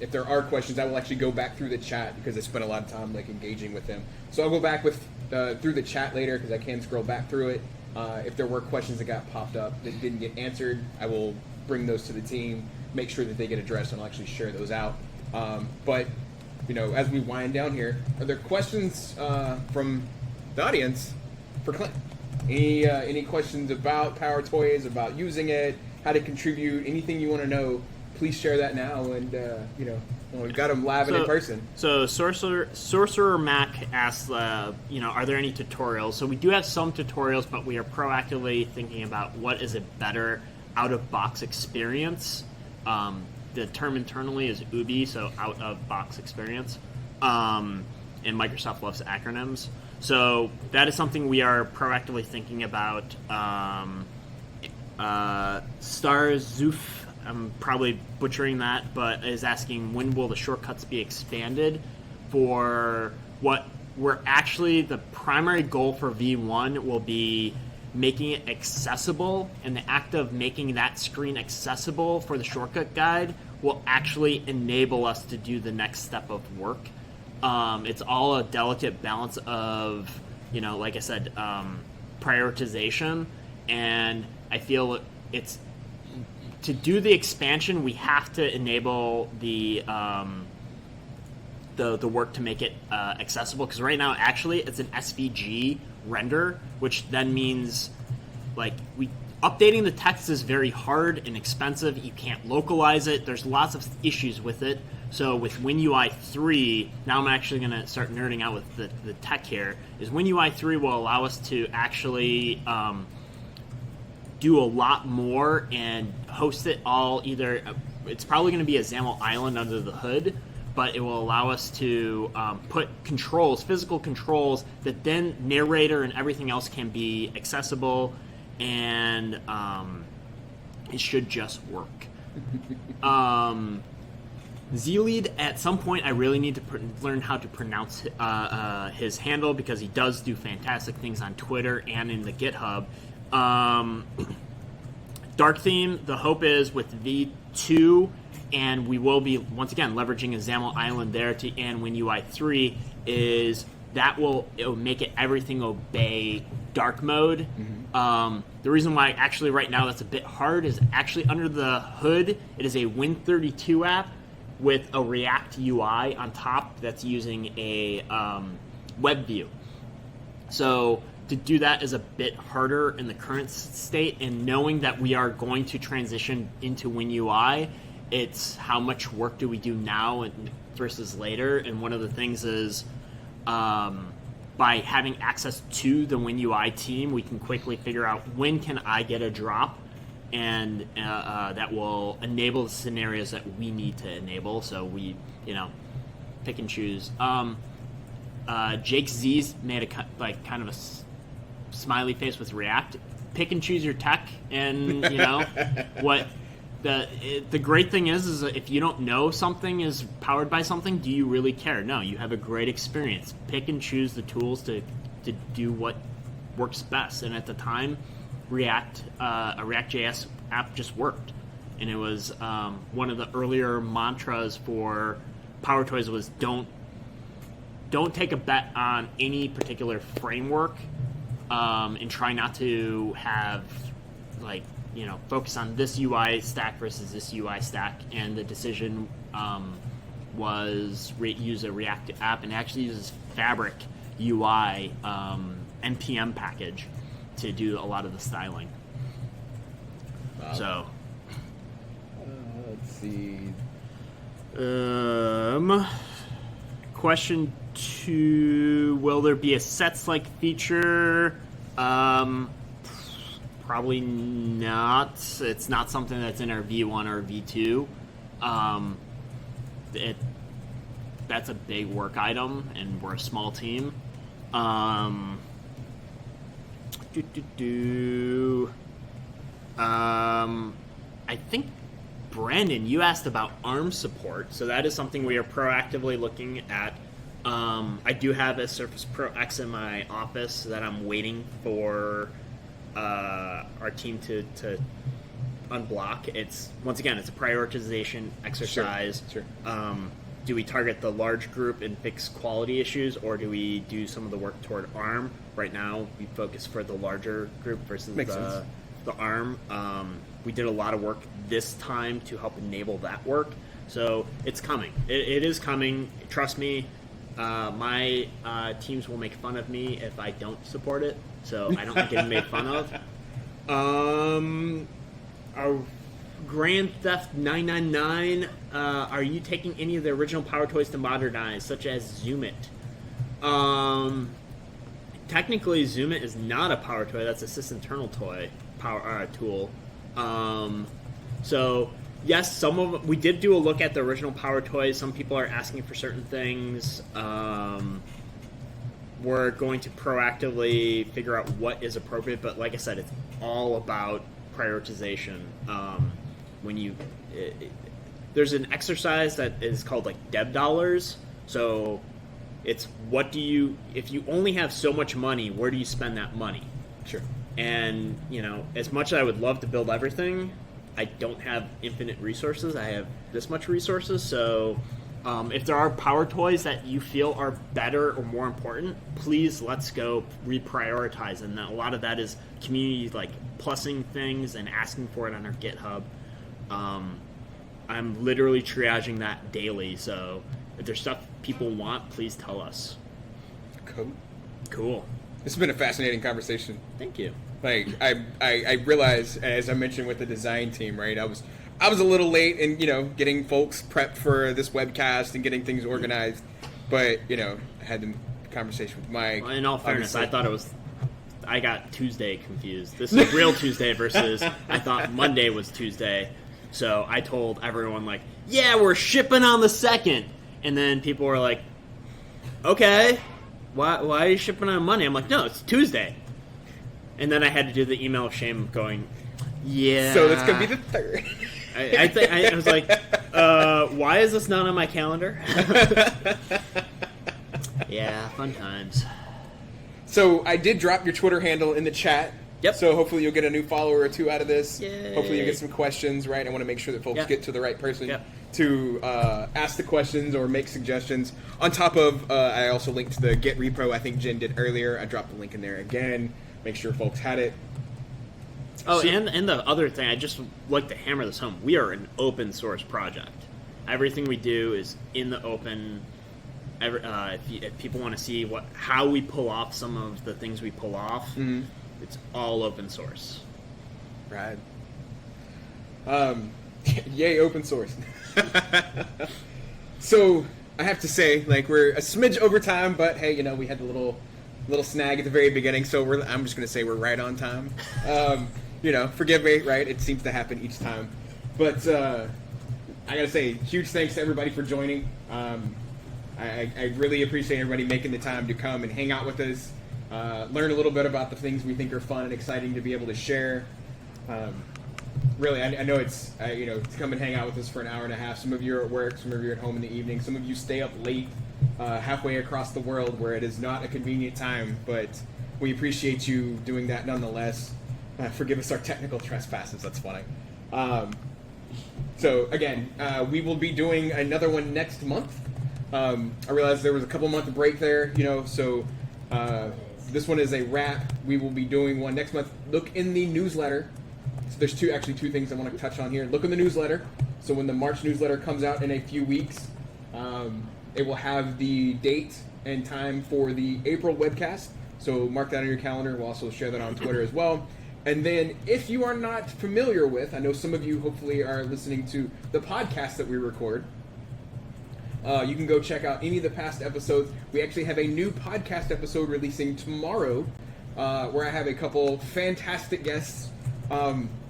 If there are questions, I will actually go back through the chat because I spent a lot of time engaging with them. So I'll go back through the chat later because I can scroll back through it. If there were questions that got popped up that didn't get answered, I will bring those to the team, make sure that they get addressed, and I'll actually share those out. But as we wind down here, are there questions from the audience for Clint? Any questions about PowerToys, about using it, how to contribute, anything you want to know? Please share that now, and we've got them live and in person. So Sorcerer Mac asks, are there any tutorials? So we do have some tutorials, but we are proactively thinking about what is a better out-of-box experience. The term internally is UBI, so out-of-box experience, and Microsoft loves acronyms. So that is something we are proactively thinking about. Starzoof, I'm probably butchering that, but is asking when will the shortcuts be expanded for what we're actually, the primary goal for V1 will be making it accessible, and the act of making that screen accessible for the shortcut guide will actually enable us to do the next step of work. It's all a delicate balance of, like I said, prioritization, and I feel it's to do the expansion, we have to enable the work to make it accessible, because right now actually it's an SVG render, which then means updating the text is very hard and expensive. You can't localize it. There's lots of issues with it. So with WinUI 3, now I'm actually going to start nerding out with the tech here, is WinUI 3 will allow us to actually do a lot more and host it all either. It's probably going to be a XAML island under the hood, but it will allow us to put controls, physical controls, that then narrator and everything else can be accessible, and it should just work. Zlead, at some point I really need to learn how to pronounce his handle, because he does do fantastic things on Twitter and in the GitHub. Dark Theme, the hope is with V2, and we will be once again leveraging a XAML island there and WinUI 3, is that it'll make it everything obey dark mode. Mm-hmm. The reason why actually right now that's a bit hard is actually under the hood it is a Win32 app with a React UI on top that's using a web view. So to do that is a bit harder in the current state, and knowing that we are going to transition into WinUI, it's how much work do we do now versus later. And one of the things is by having access to the WinUI team, we can quickly figure out when can I get a drop, and that will enable the scenarios that we need to enable. So we, pick and choose. Jake Z's made kind of a smiley face with React. Pick and choose your tech, and what the great thing is if you don't know something is powered by something, do you really care? No, you have a great experience. Pick and choose the tools to do what works best. And at the time, a React.js app just worked, and it was one of the earlier mantras for PowerToys was don't take a bet on any particular framework, and try not to have focus on this UI stack versus this UI stack. And the decision was use a React app, and it actually uses Fabric UI NPM package to do a lot of the styling. Wow. So, let's see. Question 2: will there be a sets-like feature? Probably not. It's not something that's in our V1 or V2. That's a big work item, and we're a small team. I think, Brandon, you asked about ARM support, so that is something we are proactively looking at. I do have a Surface Pro X in my office that I'm waiting for our team to unblock. It's, once again, it's a prioritization exercise. Sure. Do we target the large group and fix quality issues, or do we do some of the work toward ARM? Right now, we focus for the larger group versus the ARM. We did a lot of work this time to help enable that work. So it's coming. It is coming. Trust me. My teams will make fun of me if I don't support it. So I don't like getting made fun of. Our Grand Theft 999. Are you taking any of the original PowerToys to modernize, such as Zoom It? Technically, Zoom It is not a PowerToy. That's a sys-internal toy tool. So yes, some of we did do a look at the original PowerToys. Some people are asking for certain things. We're going to proactively figure out what is appropriate, but like I said, it's all about prioritization. There's an exercise that is called like Deb dollars. So it's if you only have so much money, where do you spend that money? Sure. And, as much as I would love to build everything, I don't have infinite resources. I have this much resources. So if there are PowerToys that you feel are better or more important, please let's go reprioritize. And a lot of that is community, like plussing things and asking for it on our GitHub. I'm literally triaging that daily. So if there's stuff people want, please tell us. Cool. This has been a fascinating conversation. Thank you. Like I realized, as I mentioned with the design team, right? I was a little late in getting folks prepped for this webcast and getting things organized, but I had the conversation with Mike. Well, in all fairness, I got Tuesday confused. This is real Tuesday versus I thought Monday was Tuesday. So I told everyone like, yeah, we're shipping on the 2nd, and then people were like, okay. Why are you shipping on Monday? I'm like, no, it's Tuesday. And then I had to do the email of shame going, yeah. So it's going to be the 3rd. I was like, why is this not on my calendar? Yeah, fun times. So I did drop your Twitter handle in the chat. Yep. So hopefully you'll get a new follower or two out of this. Yay. Hopefully you'll get some questions, right? I want to make sure that folks get to the right person to ask the questions or make suggestions. On top of, I also linked to the Git repo I think Jen did earlier. I dropped the link in there again. Make sure folks had it. Oh, and the other thing, I just like to hammer this home. We are an open source project. Everything we do is in the open. If people want to see how we pull off some of the things we pull off, it's all open source. Right. Yay, open source. So I have to say, like, we're a smidge over time, but hey, we had the little snag at the very beginning, so I'm just going to say we're right on time. Forgive me, right? It seems to happen each time. But I got to say, huge thanks to everybody for joining. I really appreciate everybody making the time to come and hang out with us, learn a little bit about the things we think are fun and exciting to be able to share. Really, I know it's, to come and hang out with us for an hour and a half. Some of you are at work, some of you are at home in the evening, some of you stay up late halfway across the world where it is not a convenient time, but we appreciate you doing that nonetheless. Forgive us our technical trespasses, that's funny. So again, we will be doing another one next month. I realized there was a couple month break there, so this one is a wrap. We will be doing one next month. Look in the newsletter. So there's two things I want to touch on here. Look in the newsletter. So when the March newsletter comes out in a few weeks, It will have the date and time for the April webcast. So mark that on your calendar. We'll also share that on Twitter as well. And then if you are not familiar with, I know some of you hopefully are listening to the podcast that we record. You can go check out any of the past episodes. We actually have a new podcast episode releasing tomorrow where I have a couple fantastic guests.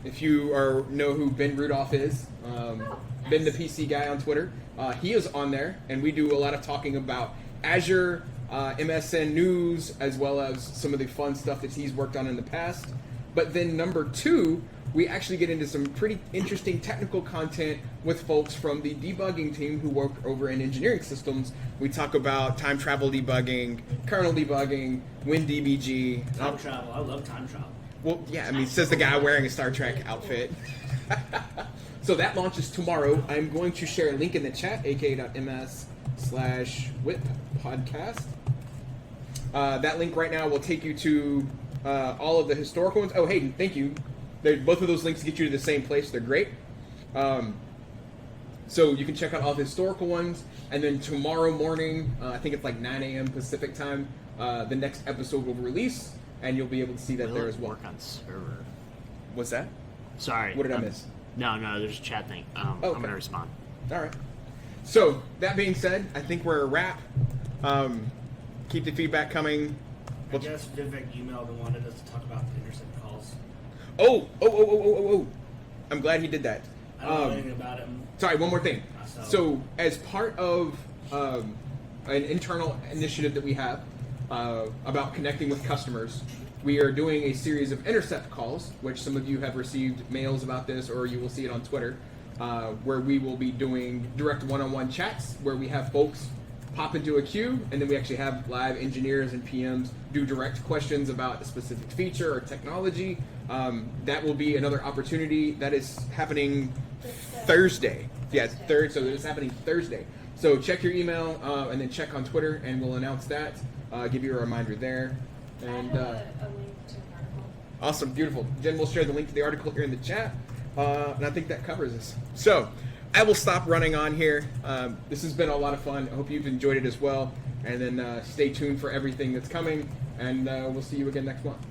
If you know who Ben Rudolph is, Ben the PC guy on Twitter, he is on there, and we do a lot of talking about Azure, MSN News, as well as some of the fun stuff that he's worked on in the past. But then number 2, we actually get into some pretty interesting technical content with folks from the debugging team who work over in engineering systems. We talk about time travel debugging, kernel debugging, WinDBG. Time travel. I love time travel. Well, yeah, I mean, says the guy wearing a Star Trek outfit. So that launches tomorrow. I'm going to share a link in the chat, aka.ms/whip podcast. That link right now will take you to all of the historical ones. Oh, Hayden, thank you. Both of those links get you to the same place. They're great. So you can check out all the historical ones. And then tomorrow morning, I think it's like 9 a.m. Pacific time, the next episode will release. And you'll be able to see that there as well. Work on server. What's that? Sorry. What did I miss? No, there's a chat thing. Okay. I'm going to respond. All right. So, that being said, I think we're a wrap. Keep the feedback coming. I guess Vivek emailed and wanted us to talk about the intercept calls. Oh. I'm glad he did that. I don't know anything about him. Sorry, one more thing. Myself. So, as part of an internal initiative that we have about connecting with customers, we are doing a series of intercept calls, which some of you have received mails about this, or you will see it on Twitter, where we will be doing direct one-on-one chats, where we have folks pop into a queue, and then we actually have live engineers and PMs do direct questions about a specific feature or technology. That will be another opportunity. That is happening Thursday. Yeah, it's third, so it's happening Thursday. So check your email and then check on Twitter, and we'll announce that. Give you a reminder there. And I have a link to an article. awesome, beautiful. Jen will share the link to the article here in the chat, and I think that covers us. So I will stop running on here. This has been a lot of fun. I hope you've enjoyed it as well. And then stay tuned for everything that's coming, and we'll see you again next month.